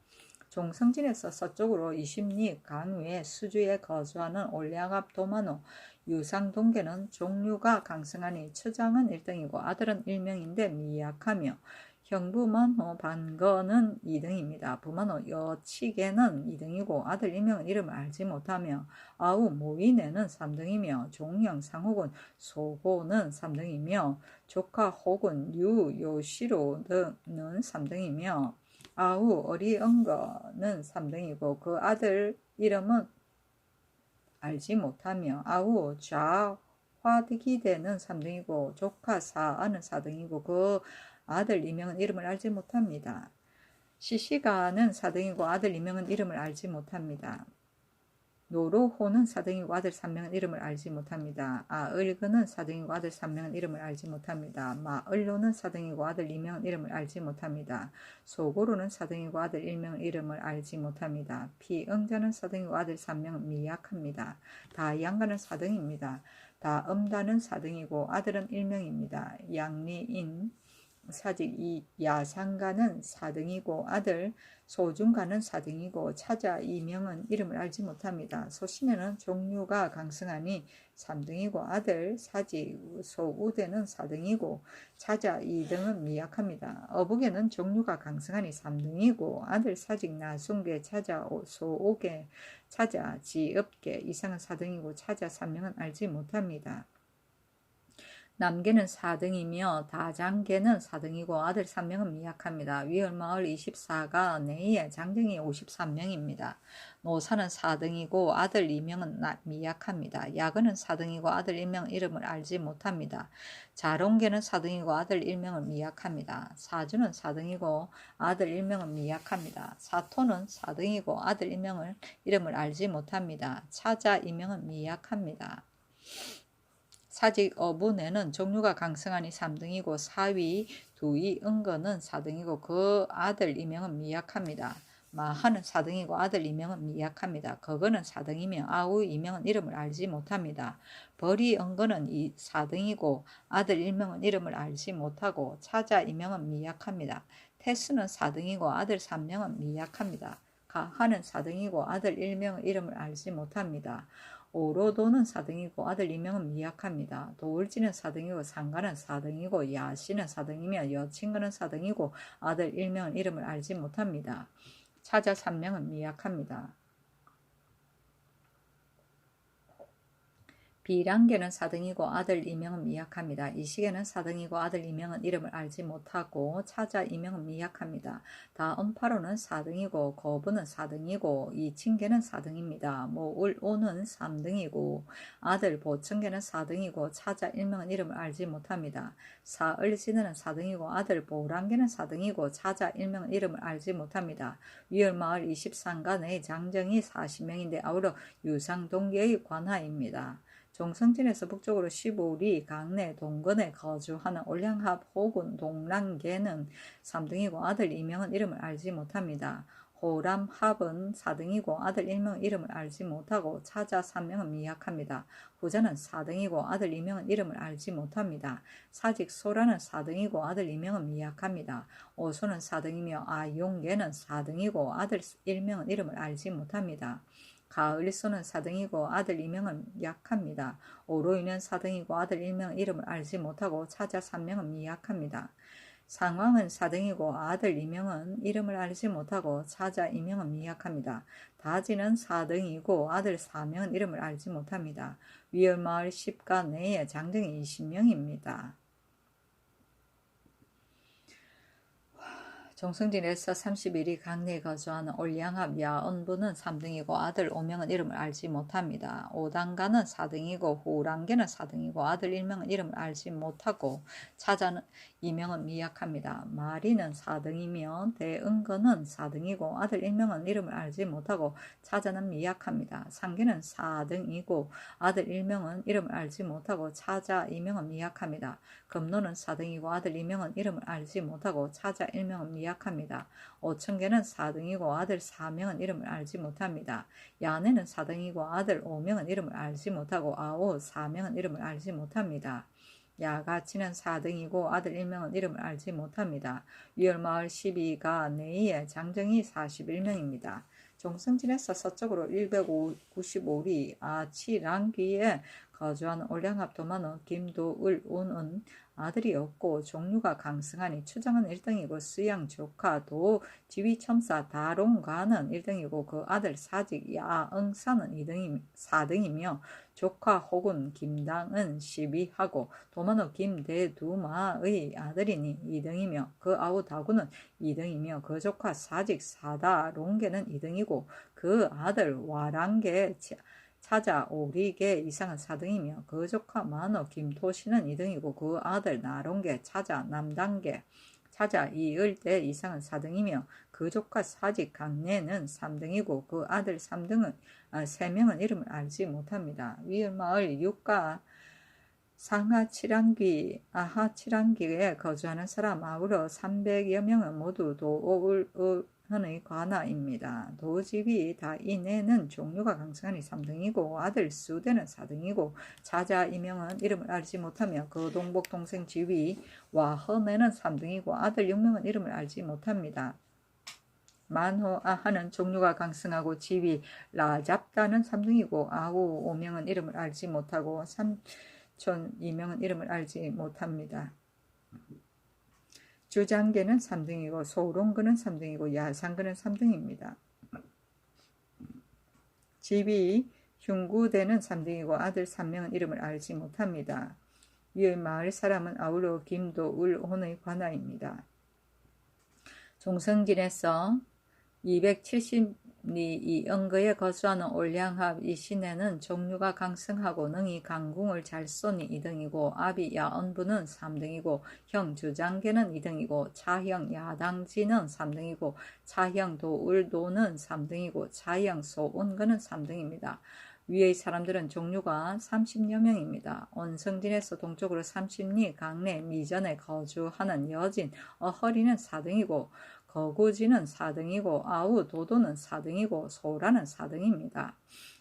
종성진에서 서쪽으로 20리 강위의 수주에 거주하는 올량합 도만호 유상동계는 종류가 강성하니 처장은 1등이고 아들은 1명인데 미약하며 형부만호 반거는 2등입니다. 부만호 여치계는 2등이고 아들 1명은 이름을 알지 못하며 아우 모이네는 3등이며 종형 상혹은 소고는 3등이며 조카 혹은 유요시로는 3등이며 아우 어리언거는 3등이고 그 아들 이름은 알지 못하며 아우 좌화기대는 3등이고 조카 사아는 4등이고 그 아들 2명은 이름을 알지 못합니다. 시시가는 4등이고 아들 2명은 이름을 알지 못합니다. 노로호는 4등이고 아들 3명은 이름을 알지 못합니다. 아을그는 4등이고 아들 3명은 이름을 알지 못합니다. 마을로는 4등이고 아들 2명은 이름을 알지 못합니다. 소고로는 4등이고 아들 1명은 이름을 알지 못합니다. 피응자는 4등이고 아들 3명은 미약합니다. 다양가는 4등입니다. 다음다는 4등이고 아들은 1명입니다. 양리인 사직 야상가는 4등이고 아들 소중가는 4등이고 차자 2명은 이름을 알지 못합니다. 소신에는 종류가 강성하니 3등이고 아들 사직 소우대는 4등이고 차자 2등은 미약합니다. 어북에는 종류가 강성하니 3등이고 아들 사직 나순계 차자 소오계 차자 지읍계 이상은 4등이고 차자 3명은 알지 못합니다. 남계는 4등이며 다장계는 4등이고 아들 3명은 미약합니다. 위얼마을 24가 내의 장정이 53명입니다. 노사는 4등이고 아들 2명은 미약합니다. 야근은 4등이고 아들 1명은 이름을 알지 못합니다. 자롱계는 4등이고 아들 1명은 미약합니다. 사주는 4등이고 아들 1명은 미약합니다. 사토는 4등이고 아들 1명을 이름을 알지 못합니다. 차자 2명은 미약합니다. 사직 어부내는 종류가 강성하니 3등이고 사위 두이 은거는 4등이고 그 아들 2명은 미약합니다. 마하는 4등이고 아들 2명은 미약합니다. 거거는 4등이며 아우 2명은 이름을 알지 못합니다. 벌이 은거는 4등이고 아들 1명은 이름을 알지 못하고 차자 2명은 미약합니다. 태수는 4등이고 아들 3명은 미약합니다. 가하는 4등이고 아들 1명은 이름을 알지 못합니다. 오로도는 4등이고 아들 2명은 미약합니다. 도울지는 4등이고 상가는 4등이고 야시는 4등이며 여친거는 4등이고 아들 1명은 이름을 알지 못합니다. 차자 3명은 미약합니다. 비란계는 4등이고 아들 2명은 미약합니다. 이시계는 4등이고 아들 2명은 이름을 알지 못하고 차자 2명은 미약합니다. 다음파로는 4등이고 거부는 4등이고 이친계는 4등입니다. 모울오는 3등이고 아들 보청계는 4등이고 차자 1명은 이름을 알지 못합니다. 사을지는 4등이고 아들 보란계는 4등이고 차자 1명은 이름을 알지 못합니다. 위얼마을 23가 내 장정이 40명인데 아우러 유상동계의 관하입니다. 종성진에서 북쪽으로 15리 강내 동건에 거주하는 올량합 호군 동랑계는 3등이고 아들 2명은 이름을 알지 못합니다. 호람합은 4등이고 아들 1명은 이름을 알지 못하고 차자 3명은 미약합니다. 후자는 4등이고 아들 2명은 이름을 알지 못합니다. 사직소라는 4등이고 아들 2명은 미약합니다. 오소는 4등이며 아용계는 4등이고 아들 1명은 이름을 알지 못합니다. 가을소는 4등이고 아들 2명은 약합니다. 오로이는 4등이고 아들 1명은 이름을 알지 못하고 차자 3명은 미약합니다. 상왕은 4등이고 아들 2명은 이름을 알지 못하고 차자 2명은 미약합니다. 다지는 4등이고 아들 4명은 이름을 알지 못합니다. 위얼마을 10가 내에 장정이 20명입니다. 종성진에서 31이 강내에 거주하는 올량합 야언부는 3등이고 아들 5명은 이름을 알지 못합니다. 오단가는 4등이고 후랑계는 4등이고 아들 1명은 이름을 알지 못하고 차자는 2명은 미약합니다. 마리는 4등이며 대은거는 4등이고 아들 1명은 이름을 알지 못하고 차자는 미약합니다. 상계는 4등이고 아들 1명은 이름을 알지 못하고 차자 2명은 미약합니다. 금노는 4등이고 아들 2명은 이름을 알지 못하고 차자 1명은 미약합니다. 오천계는 4등이고 아들 4명은 이름을 알지 못합니다. 야내는 4등이고 아들 5명은 이름을 알지 못하고 아오 4명은 이름을 알지 못합니다. 야가치는 4등이고 아들 1명은 이름을 알지 못합니다. 위얼마을 12가 내에 장정이 41명입니다. 종성진에서 서쪽으로 195리 아치랑귀에 거주하는 올량합 도만원 김도을운은 아들이 없고 종류가 강성하니 추정은 1등이고 수양 조카 도 지위첨사 다롱가는 1등이고 그 아들 사직 야응사는 4등이며 조카 혹은 김당은 12하고 도만호 김대두마의 아들이니 2등이며 그 아우 다구는 2등이며 그 조카 사직 사다롱계는 2등이고 그 아들 와랑계 차자 오리계 이상은 4등이며 그 조카 만호 김토시는 2등이고 그 아들 나롱계 차자 남단계 차자 이을대 이상은 4등이며 그 조카 사직 강내는 3등이고 그 아들 3명은 이름을 알지 못합니다. 위마을 육가 상하 칠한귀 아하 칠한귀에 거주하는 사람 아우러 300여 명은 모두 도을의 관하입니다. 도집이 다 이내는 종류가 강성하니 3등이고 아들 수대는 4등이고 차자 2명은 이름을 알지 못하며 그 동복 동생 지위와 허내는 3등이고 아들 6명은 이름을 알지 못합니다. 만호아하는 종류가 강성하고 지위 라잡다는 3등이고 아우 5명은 이름을 알지 못하고 삼촌 2명은 이름을 알지 못합니다. 주장계는 3등이고 소롱근은 3등이고 야상근은 3등입니다. 집이 흉구대는 3등이고 아들 3명은 이름을 알지 못합니다. 위의 마을 사람은 아울러 김도 을혼의 관하입니다. 종성진에서 270리 이 은거에 거주하는 올량합 이 시내는 종류가 강성하고 능히 강궁을 잘 쏘니 2등이고 아비 야언부는 3등이고 형 주장계는 2등이고 차형 야당지는 3등이고 차형 도을도는 3등이고 차형 소운거는 3등입니다. 위의 사람들은 종류가 30여 명입니다. 온성진에서 동쪽으로 30리 강내 미전에 거주하는 여진 어허리는 4등이고 거구지는 4등이고 아우 도도는 4등이고 소라는 4등입니다.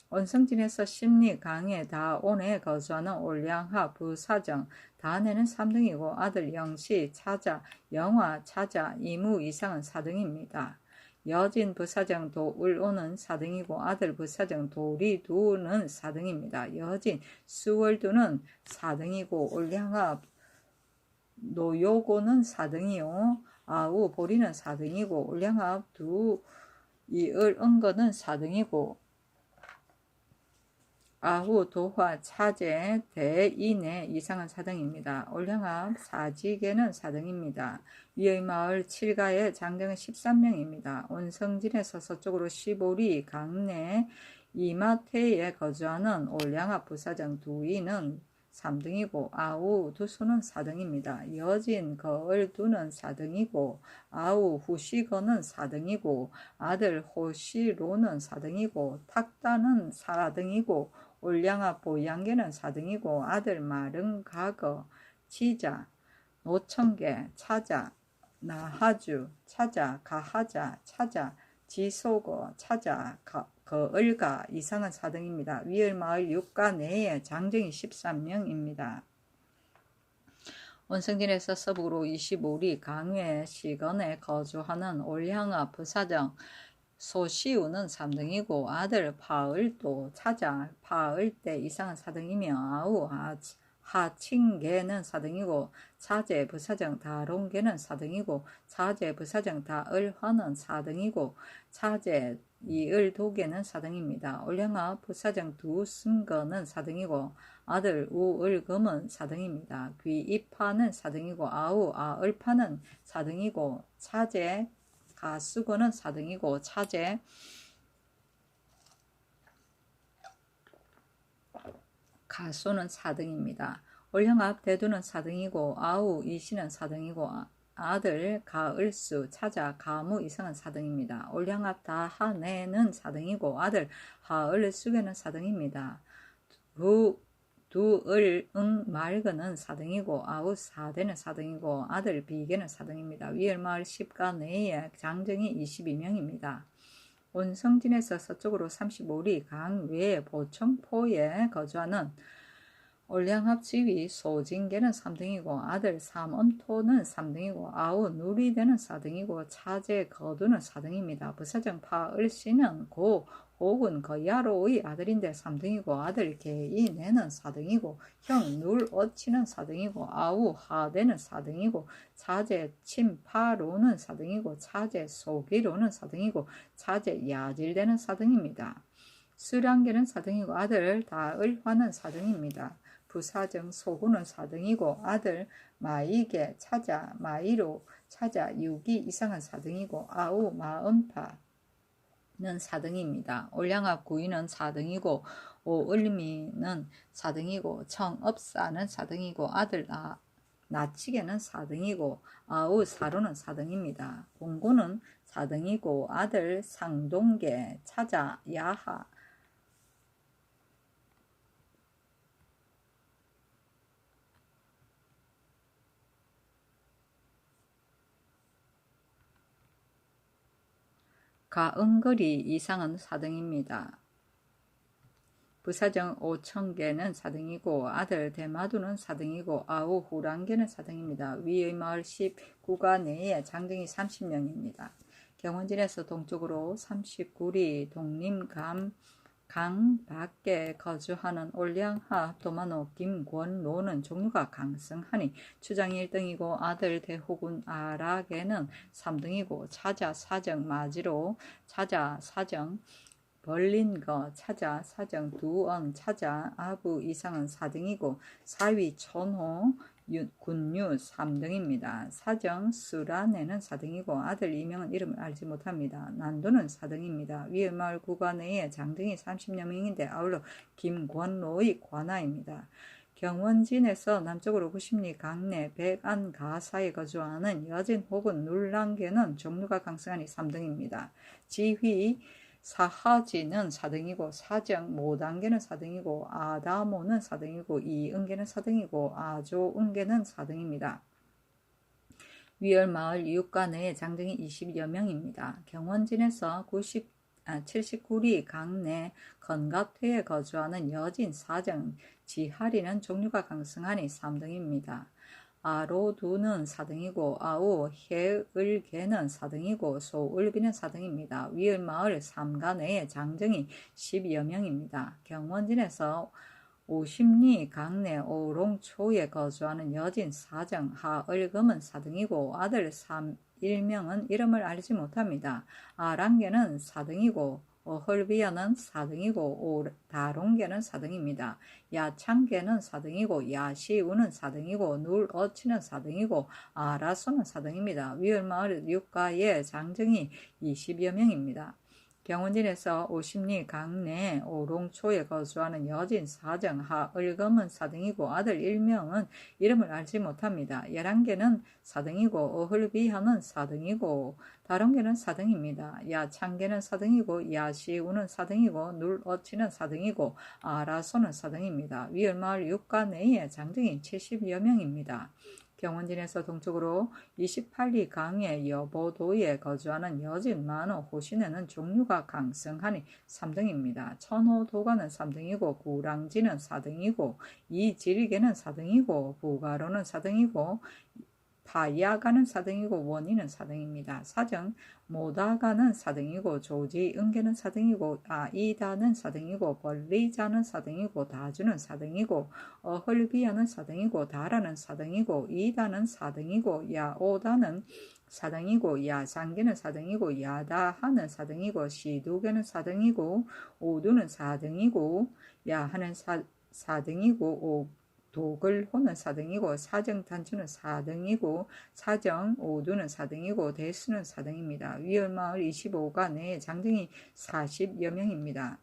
원성진에서 심리 강에 다온에 거주하는 올량하 부사정 다내는 3등이고 아들 영시 차자 영화 차자 이무 이상은 4등입니다. 여진 부사정 도을오는 4등이고 아들 부사정 도리두는 4등입니다. 여진 수월두는 4등이고 올량하 노요고는 4등이요. 아우 보리는 4등이고 올량합 두 이을 은거는 4등이고 아후 도화 차제 대인의 이상은 4등입니다. 올량합 사지계는 4등입니다. 위의 마을 7가의 장정은 13명입니다. 온성진에서 서쪽으로 15리 강내 이마태에 거주하는 올량합 부사장 두이는 3등이고 아우 두수는 4등입니다. 여진 거을두는 4등이고 아우 후시거는 4등이고 아들 호시로는 4등이고 탁다는 4등이고 올량합 보양계는 4등이고 아들 마른가거 치자 노청계 차자 나하주 차자 가하자 차자 지소거 차자 거을가 이상은 4등입니다. 위의 마을 6가 내에 장정이 13명입니다. 온성진에서 서북으로 25리 강외 시건에 거주하는 올향합 부사정 소시우는 3등이고 아들 파을도 차자 파을대 이상은 4등이며 아우 하칭계는 4등이고 차제 부사정 다롱계는 4등이고 차제 부사정 다을화는 4등이고 차제 이을도계는 4등입니다. 올량합 부사정 두승거는 4등이고 아들 우을금은 4등입니다. 귀이파는 4등이고 아우 아을파는 4등이고 차제 가수거는 4등이고 차제 가수는 4등입니다. 올량합 대두는 4등이고 아우 이시는 4등이고 아들 가을수 차자 가무 이상은 4등입니다. 올량합 다하내는 4등이고 아들 하을수계는 4등입니다. 두을응 말거는 4등이고 아우 사대는 4등이고 아들 비계는 4등입니다. 위엘마을 10가 내에 장정이 22명입니다. 온성진에서 서쪽으로 35리 강외 보청포에 거주하는 올량합 지위 소진계는 3등이고 아들 삼엄토는 3등이고 아우 누리대는 4등이고 차제 거두는 4등입니다. 부사정 파을씨는 고 혹은 거야로의 아들인데 3등이고 아들 개이내는 4등이고 형 눌어치는 4등이고 아우 하대는 4등이고 차제 침파로는 4등이고 차제 소기로는 4등이고 차제 야질대는 4등입니다. 수량계는 4등이고 아들 다을화는 4등입니다. 부사정 소구는 4등이고 아들 마이계 차자 마이로 차자 유기 이상은 4등이고 아우 마음파는 4등입니다. 올량합 구이는 4등이고 오을미는 4등이고 청업사는 4등이고 아들 나치계는 4등이고 아우 사로는 4등입니다. 공고는 4등이고 아들 상동계 차자 야하 가은거리 이상은 4등입니다. 부사정 오청계는 4등이고 아들 대마두는 4등이고 아우 후랑계는 4등입니다. 위의 마을 19가 내에 장정이 30명입니다. 경원진에서 동쪽으로 39리 독림감 강 밖에 거주하는 올량합 도마노 김권로는 종류가 강성하니 추장이 1등이고 아들 대호군 아락에는 3등이고 차자 사정 마지로 차자 사정 벌린 거 찾아 사정 두언 찾아 아부 이상은 4등이고 사위 천호 군유 3등입니다. 사정 수라네는 4등이고 아들 이명은 이름을 알지 못합니다. 난도는 4등입니다. 위의 마을 구간의 장등이 30여 명인데 아울러 김권로의 관아입니다. 경원진에서 남쪽으로 90리 강내 백안 가사에 거주하는 여진 혹은 눌랑개는 종류가 강성하니 3등입니다. 지휘 사하지는 4등이고 사정 모단계는 4등이고 아다모는 4등이고 이은계는 4등이고 아조은계는 4등입니다. 위열마을 이웃가 내의 장등이 20여 명입니다. 경원진에서 79리 강내 건갑회에 거주하는 여진 사정 지하리는 종류가 강성하니 3등입니다. 아로두는 4등이고 아우 해을개는 4등이고 소을비는 4등입니다. 위을마을 삼가 내의 장정이 10여 명입니다. 경원진에서 50리 강내 오롱초에 거주하는 여진 사정 하을금은 4등이고 아들 1명은 이름을 알지 못합니다. 아랑개는 4등이고 헐비어는 4등이고 다롱개는 4등입니다. 야창개는 4등이고 야시우는 4등이고 눌어치는 4등이고 아라소는 4등입니다. 위을마을 육가의 장정이 20여 명입니다. 경원진에서 50리 강내 오롱초에 거주하는 여진 사정 하을금은 4등이고 아들 1명은 이름을 알지 못합니다. 11개는 4등이고 어헐비하는 4등이고 다롱개는 4등입니다. 야창개는 4등이고 야시우는 4등이고 눌어치는 4등이고 아라소는 4등입니다. 위을마을 육가 내의 장정이 70여 명입니다. 경원진에서 동쪽으로 28리 강의 여보도에 거주하는 여진 만호 호신에는 종류가 강성하니 3등입니다. 천호도가는 3등이고 구랑지는 4등이고 이지리개는 4등이고 부가로는 4등이고 파야가는 4등이고 원인은 4등입니다. 사정 모다가는 4등이고 조지은계는 4등이고 아이다는 4등이고 벌리자는 4등이고 다주는 4등이고 어헐비아는 4등이고 다라는 4등이고 이다는 4등이고 야오다는 4등이고 야상계는 4등이고 야다하는 4등이고 시두개는 4등이고 오두는 4등이고 야하는 4등이고 도글호는 4등이고 사정단추는 4등이고 사정 오두는 4등이고 대수는 4등입니다. 위을마을 25가 내의 장정이 40여 명입니다.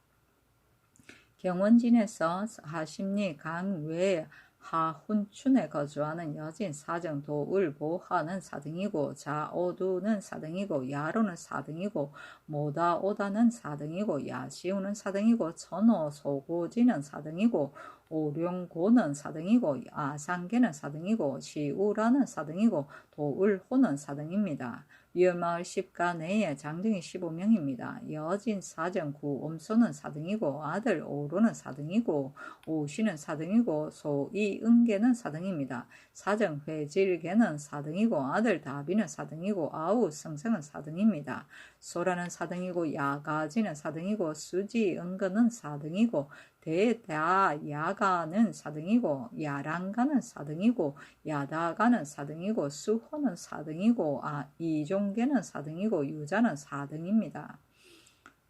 경원진에서 40리 강외 하훈춘에 거주하는 여진 사정 도을보하는 4등이고 자오두는 4등이고 야로는 4등이고 모다오다는 4등이고 야시우는 4등이고 천호 소고지는 4등이고 오룡고는 4등이고 아상계는 4등이고 시우라는 4등이고 도을호는 4등입니다. 위을마을 10가 내의 장정이 15명입니다. 여진 사정 구옴소는 4등이고 아들 오로는 4등이고 오시는 4등이고 소이은계는 4등입니다. 사정 회질계는 4등이고 아들 다비는 4등이고 아우 성성은 4등입니다. 소라는 4등이고 야가지는 4등이고 수지은근은 4등이고 대다야가는 4등이고 야랑가는 4등이고 야다가는 4등이고 수호는 4등이고 이종계는 4등이고 유자는 4등입니다.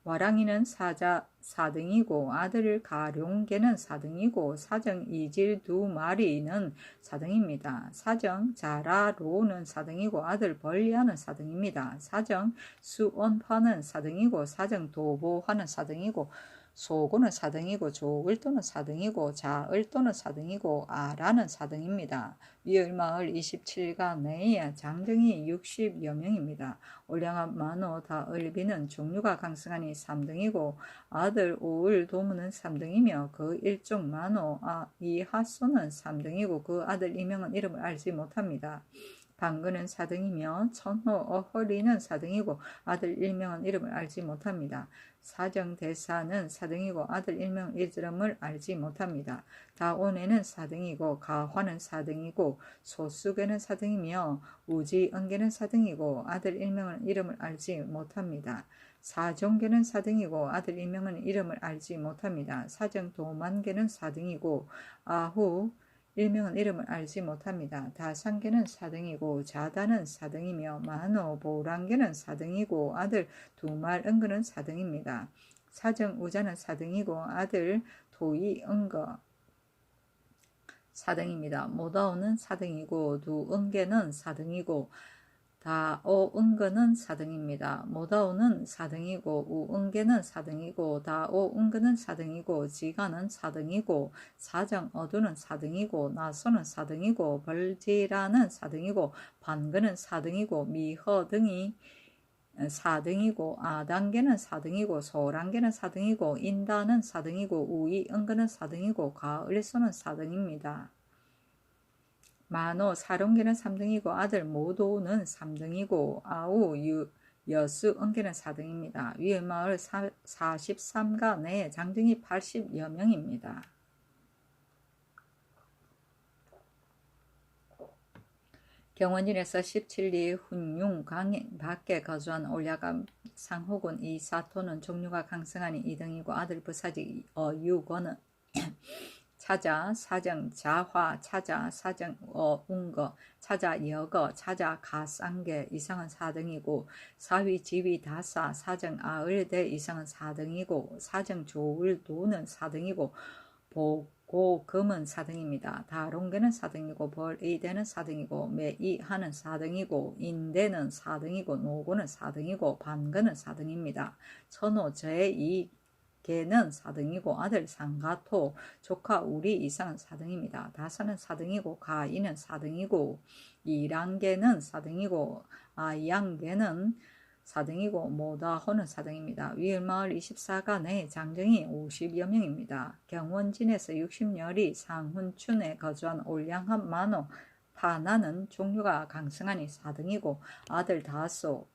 와랑이는 4등이고 아들 가룡계는 4등이고 사정 이질 2마리는 4등입니다. 사정 자라로는 4등이고 아들 벌리아는 4등입니다. 사정 수원파는 4등이고 사정 도보하는 4등이고 소고는 4등이고 조을도는 4등이고 자을도는 4등이고 아라는 4등입니다. 위을마을 27가 내의 장정이 60여 명입니다. 올량합 만호 다을비는 종류가 강성하니 3등이고 아들 오을 도무는 3등이며 그 일종 만호 이하소는 3등이고 그 아들 이명은 이름을 알지 못합니다. 방근은 4등이며 천호 어허리는 4등이고 아들 일명은 이름을 알지 못합니다. 사정대사는 4등이고 아들 일명 이름을 알지 못합니다. 다온에는 4등이고 가화는 4등이고 소수계는 4등이며 우지은계는 4등이고 아들 일명은 이름을 알지 못합니다. 사종계는 4등이고 아들 일명은 이름을 알지 못합니다. 사정도만계는 4등이고 아후 일명은 이름을 알지 못합니다. 다상계는 4등이고 자다는 4등이며 만호 보랑계는 4등이고 아들 두말 은근은 4등입니다. 사정 우자는 4등이고 아들 도이 은거 4등입니다. 모다오는 4등이고 두은계는 4등이고 다오은거는 4등입니다. 모다오는 4등이고 우은계는 4등이고 다오은거는 4등이고 지가는 4등이고 사정 어두는 4등이고 나소는 4등이고 벌지라는 4등이고 반거는 4등이고 미허 등이 4등이고 아단계는 4등이고 소란계는 4등이고 인다는 4등이고 우이은거는 4등이고 가을소는 4등입니다. 만호 사룡계는 3등이고 아들 모도는 3등이고 아우 여수 은계는 4등입니다. 위을마을 43가 내 장정이 80여 명입니다. 경원진에서 17리 훈융 강행 밖에 거주한 올야감 상호군 이사토는 종류가 강성하니 2등이고 아들 부사직 어유거는 차자 사정 자화 차자 사정 어운거 차자 여거 차자 가쌍계 이상은 4등이고 사위 지위 다사 사정 아을대 이상은 4등이고 사정 조을도는 4등이고 보고금은 4등입니다. 다롱계는 4등이고 벌의대는 4등이고 매이하는 4등이고 인대는 4등이고 노고는 4등이고 반거는 4등입니다. 천호 제2 개는 4등이고 아들 상가토 조카 우리 이상은 4등입니다. 다사는 4등이고 가이는 4등이고 이랑계는 4등이고 아양계는 4등이고 모다호는 4등입니다. 위을마을 24가 내 장정이 50여 명입니다. 경원진에서 60여리 상훈춘에 거주한 올량한 만호 파나는 종류가 강성하니 4등이고 아들 다소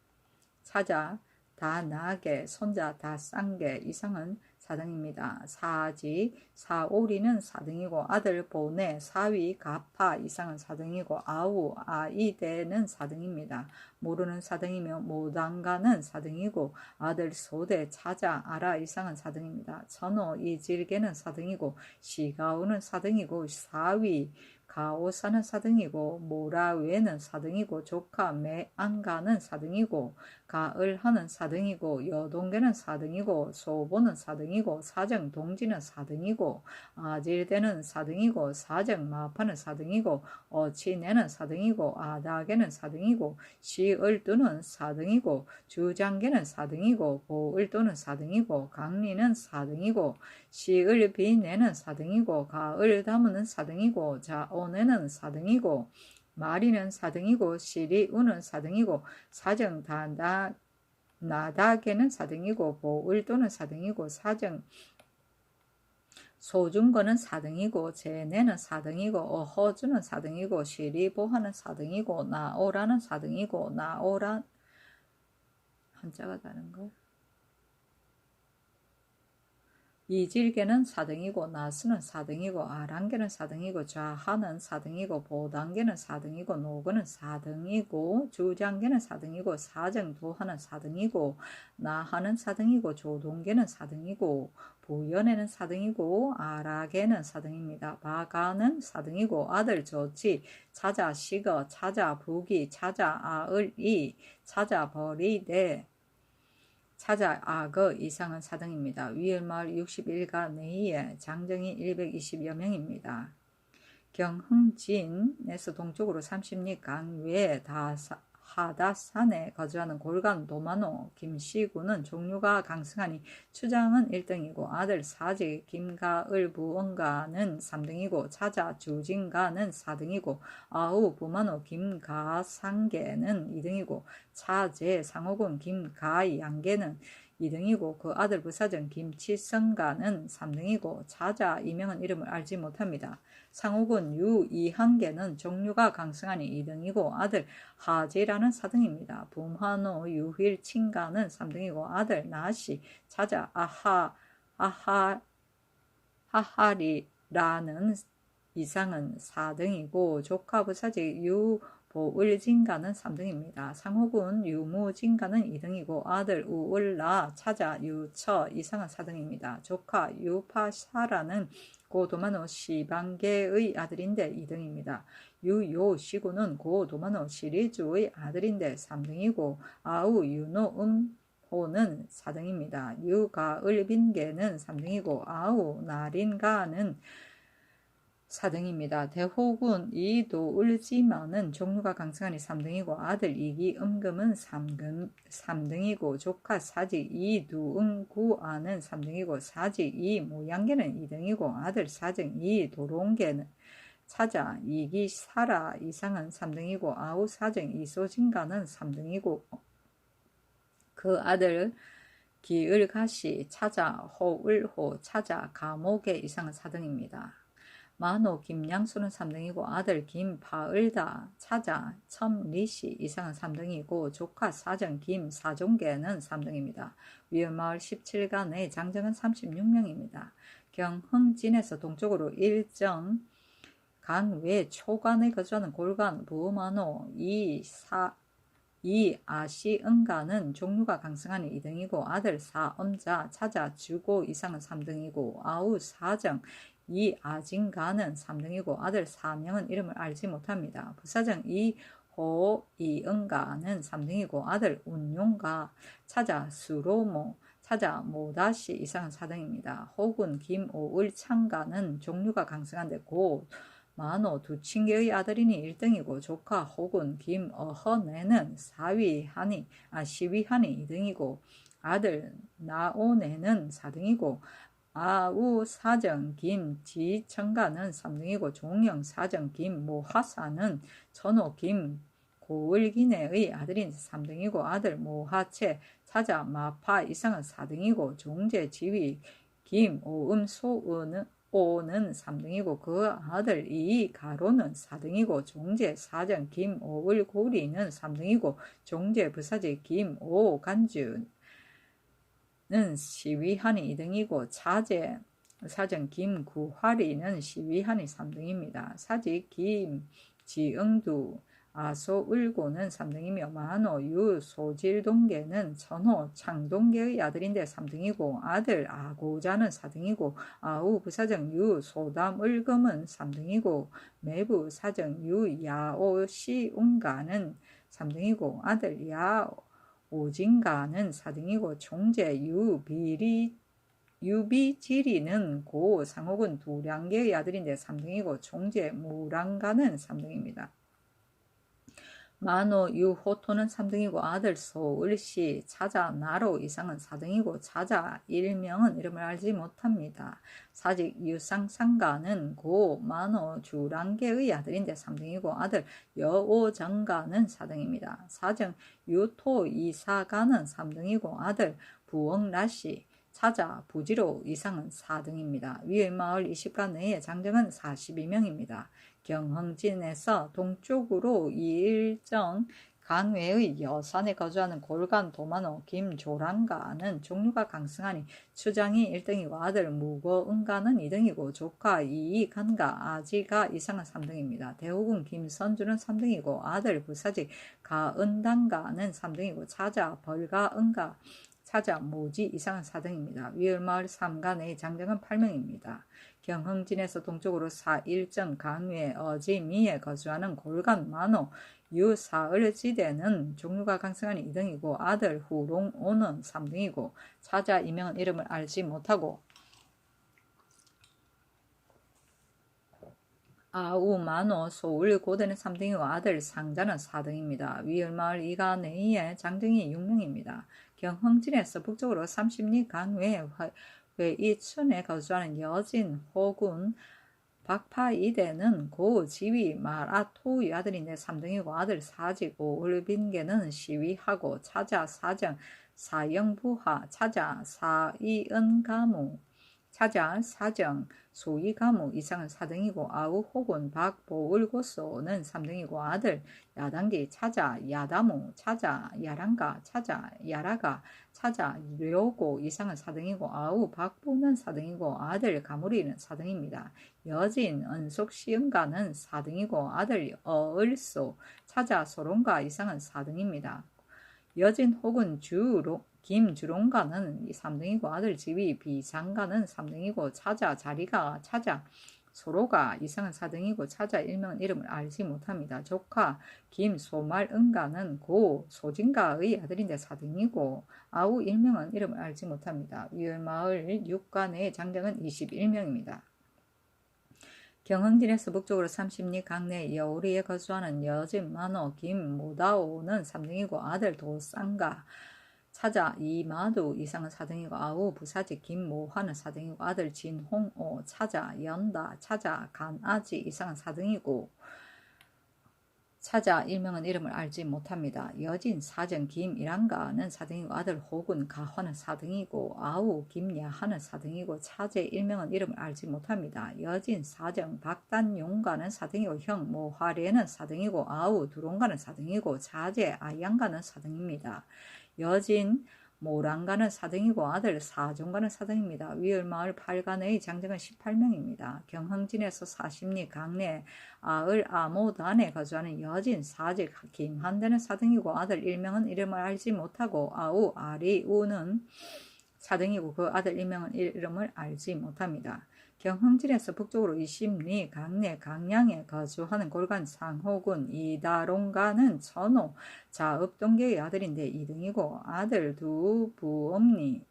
차자 다나게 손자 다쌍게 이상은 4등입니다. 사지 사오리는 4등이고 아들 보내 사위 가파 이상은 4등이고 아우 아이대는 4등입니다. 모르는 4등이며 모단가는 4등이고 아들 소대 차자 아라 이상은 4등입니다. 천호 이질계는 4등이고 시가오는 4등이고 사위 가오사는 4등이고 모라웨는 4등이고 조카 매안가는 4등이고 가을하는 4등이고 여동계는 4등이고 소보는 4등이고 사정 동지는 4등이고 아질대는 4등이고 사정 마파는 4등이고 어치내는 4등이고 아다계는 4등이고 시을두는 4등이고 주장계는 4등이고 보을두는 4등이고 강리는 4등이고 시을비내는 4등이고 가을다무는 4등이고 자오내는 4등이고 마리는 4등이고 시리우는 4등이고 사정 나다계는 4등이고 보을도는 4등이고 사정 소중거는 4등이고 제내는 4등이고 어허주는 4등이고 시리보하는 4등이고 나오라는 4등이고 나오라 한자가 다른거 이질계는 4등이고 나수는 4등이고 아랑계는 4등이고 좌하는 4등이고 보단계는 4등이고 노거는 4등이고 주장계는 4등이고 사정도하는 4등이고 나하는 4등이고 조동계는 4등이고 부연에는 4등이고 아라계는 4등입니다. 바가는 4등이고 아들 조치 차자 시거 차자 부기 차자 아을이 차자 버리대 차자 악어 이상은 4등입니다. 위을마을 61가 내에 장정이 120여 명입니다. 경흥진에서 동쪽으로 30리 강외 하다산에 거주하는 골간 도마노 김씨구는 종류가 강성하니 추장은 1등이고 아들 사지 김가을 부원가는 3등이고 차자 주진가는 4등이고 아우 부마노 김가상계는 2등이고 차제 상호군 김가양계는 2등이고 그 아들 부사정 김치성가는 3등이고 차자 이명은 이름을 알지 못합니다. 상호군 유이한계는 종류가 강성하니 2등이고 아들 하지라는 4등입니다. 붐하노 유힐친가는 3등이고 아들 나시 차자 하하리라는 이상은 4등이고 조카 부사직 유보을진가는 3등입니다. 상호군 유무진가는 2등이고 아들 우을라 차자 유처 이상은 4등입니다. 조카 유파샤라는 고도마노 시방계의 아들인데 2등입니다. 유요시구는 고도마노 시리주의 아들인데 3등이고 아우 유노 호는 4등입니다. 유가 을빈개는 3등이고 아우 나린가는 4등입니다. 대호군 이도 을지마는 종류가 강성하니 3등이고 아들 이기 음금은 3등이고 조카 사지 이두응구아는 3등이고 사지 이모양개는 2등이고 아들 사정 이도롱개는 차자 이기 사라 이상은 3등이고 아우 사정 이소진가는 3등이고 그 아들 기을가시 차자 호을호 차자 가목의 이상은 4등입니다. 만호 김양수는 3등이고 아들 김파을다 차자 첨리시 이상은 3등이고 조카 사정 김사종계는 3등입니다. 위을마을 17간의 장정은 36명입니다. 경흥진에서 동쪽으로 일정 강외 초간에 거주하는 골간 부만호 이아시응가는 종류가 강성하니 2등이고 아들 사엄자 차자 주고 이상은 3등이고 아우 사정 이아진가는 3등이고 아들 사명은 이름을 알지 못합니다. 부사정 이호 이응가는 3등이고 아들 운용가 차자 수로모 차자 모다시 이상은 4등입니다. 호군 김오을 창가는 종류가 강성한데 고 만호 두친개의 아들이니 1등이고 조카 호군 김어허내는 10위하니 2등이고 아들 나오내는 4등이고 아우 사정 김지청가는 3등이고 종영 사정 김모하사는 전호 김고을기내의 아들인 3등이고 아들 모하채 차자 마파 이상은 4등이고 종제 지위 김오음소은은 3등이고 그 아들 이가로는 4등이고 종제 사정 김오을고리는 3등이고 종제 부사제 김오간주는 시위한이 2등이고 차제 사정 김구화리는 시위한이 3등입니다. 사지 김지응두 아소을고는 3등이며 만호 유소질동계는 전호 창동계의 아들인데 3등이고 아들 아고자는 4등이고 아우 부사정 유소담을금은 3등이고 매부 사정 유야오시운가는 3등이고 아들 야오진가는 4등이고 종제 유비지리는 고 상옥은 두량계의 아들인데 3등이고 종제 무랑가는 3등입니다. 만호 유호토는 3등이고 아들 소을시 차자 나로 이상은 4등이고 차자 일명은 이름을 알지 못합니다. 사직 유상상가는 고 만호 주랑계의 아들인데 3등이고 아들 여오정가는 4등입니다. 사정 유토 이사가는 3등이고 아들 부엉라시 차자 부지로 이상은 4등입니다. 위의 마을 20가 내의 장정은 42명입니다. 경흥진에서 동쪽으로 일정 강외의 여산에 거주하는 골간 도만호 김조랑가는 종류가 강성하니 추장이 1등이고 아들 무거은가는 2등이고 조카 이간가 아지가 이상은 3등입니다. 대호군 김선주는 3등이고 아들 부사직 가은당가는 3등이고 차자 벌가은가 차자 모지 이상은 4등입니다. 위을마을 3간의 장정은 8명입니다. 경흥진에서 동쪽으로 사일정 강외 어지미에 거주하는 골간 만호 유사을지대는 종류가 강성하니 2등이고 아들 후롱오는 3등이고 차자 이명은 이름을 알지 못하고 아우 만호 소울고대는 3등이고 아들 상자는 4등입니다. 위을마을 이간의 장정이 6명입니다. 경흥진에서 북쪽으로 30리 강외 회이춘에 거주하는 여진 호군 박파이대는 고 지위 마라토의 아들인데 3등이고 아들 사지고 울빈계는 시위하고 차자 사정 사영부하 차자 사이은가무 차자 사정 소이가무 이상은 4등이고 아우 혹은 박보을고소는 3등이고 아들 야단기 차자 야다무 차자 야랑가 차자 야라가 차자 료고 이상은 4등이고 아우 박보는 4등이고 아들 가무리는 4등입니다. 여진 은속시은가는 4등이고 아들 어을소 차자 소롱가 이상은 4등입니다. 여진 혹은 김주롱가는 3등이고 아들 지위 비상가는 3등이고 차자 자리가 차자 소로가 이상은 4등이고 차자 일명은 이름을 알지 못합니다. 조카 김, 소말, 은가는 고 소진가의 아들인데 4등이고 아우 일명은 이름을 알지 못합니다. 위을마을 육가 내 장정은 21명입니다. 경흥진에서 북쪽으로 30리 강내 여우리에 거주하는 여진 만호 김 모다오는 3등이고 아들 도쌍가 차자 이마두 이상은 4등이고 아우 부사지 김모화는 4등이고 아들 진홍오 차자 연다 차자 간아지 이상은 4등이고 차자 일명은 이름을 알지 못합니다. 여진 사정 김일한가는 4등이고 아들 호군 가화는 4등이고 아우 김야하는 4등이고 차제 일명은 이름을 알지 못합니다. 여진 사정 박단용가는 4등이고 형 모화례는 4등이고 아우 두롱가는 4등이고 차제 아양가는 4등입니다. 여진 모랑가는 4등이고 아들 사종가는 4등입니다. 위을마을 8간의 장정은 18명입니다. 경흥진에서 40리 강내 아을 아모단에 거주하는 여진 사직 김한대는 4등이고 아들 1명은 이름을 알지 못하고 아우 아리우는 4등이고 그 아들 1명은 이름을 알지 못합니다. 경흥진에서 북쪽으로 20리 강내 강양에 거주하는 골간 상호군 이다롱가는 천호 자읍동계의 아들인데 2등이고 아들 두부엄니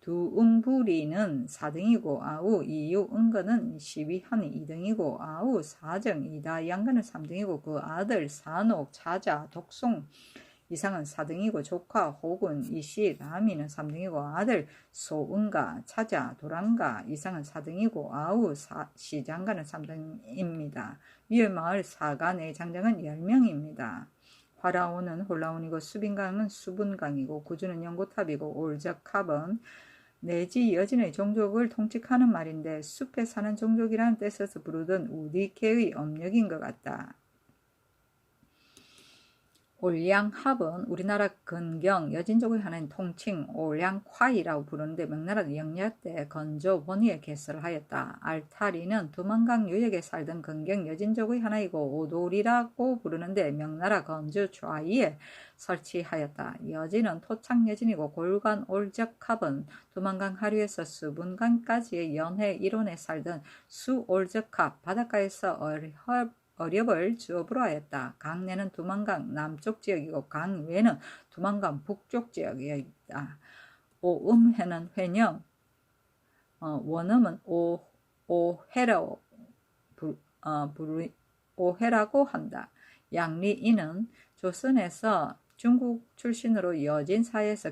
두응부리는 4등이고 아우 이유응거는 12한이 2등이고 아우 사정 이다양가는 3등이고 그 아들 산옥 차자 독송 이상은 4등이고 조카 호군 이시 라미는 3등이고 아들 소은가 차자 도랑가 이상은 4등이고 아우 시장가는 3등입니다. 위을마을 사간의 장정은 10명입니다. 화라온은 홀라온이고 수빈강은 수분강이고 구주는 연고탑이고 올적합은 내지 여진의 종족을 통칭하는 말인데 숲에 사는 종족이라는 뜻에서 부르던 우디케의 엄력인 것 같다. 올량합은 우리나라 근경 여진족의 하나인 통칭 올량콰이라고 부르는데 명나라 영야 때 건조 본위에 개설을 하였다. 알타리는 두만강 유역에 살던 근경 여진족의 하나이고 오돌이라고 부르는데 명나라 건조 좌이에 설치하였다. 여진은 토착 여진이고 골간 올적합은 두만강 하류에서 수분강까지의 연해 일원에 살던 수올적합 바닷가에서 어렵을 주업으로 하였다. 강내는 두만강 남쪽 지역이고 강외는 두만강 북쪽 지역이다. 오음회는 회령, 원음은 오해라고 한다. 양리인은 조선에서 중국 출신으로 여진사에서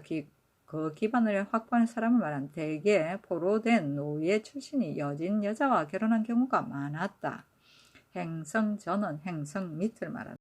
그 기반을 확보하는 사람을 말한 대개 포로된 노예 출신이 여진 여자와 결혼한 경우가 많았다. 행성 전은 행성 밑을 말한다.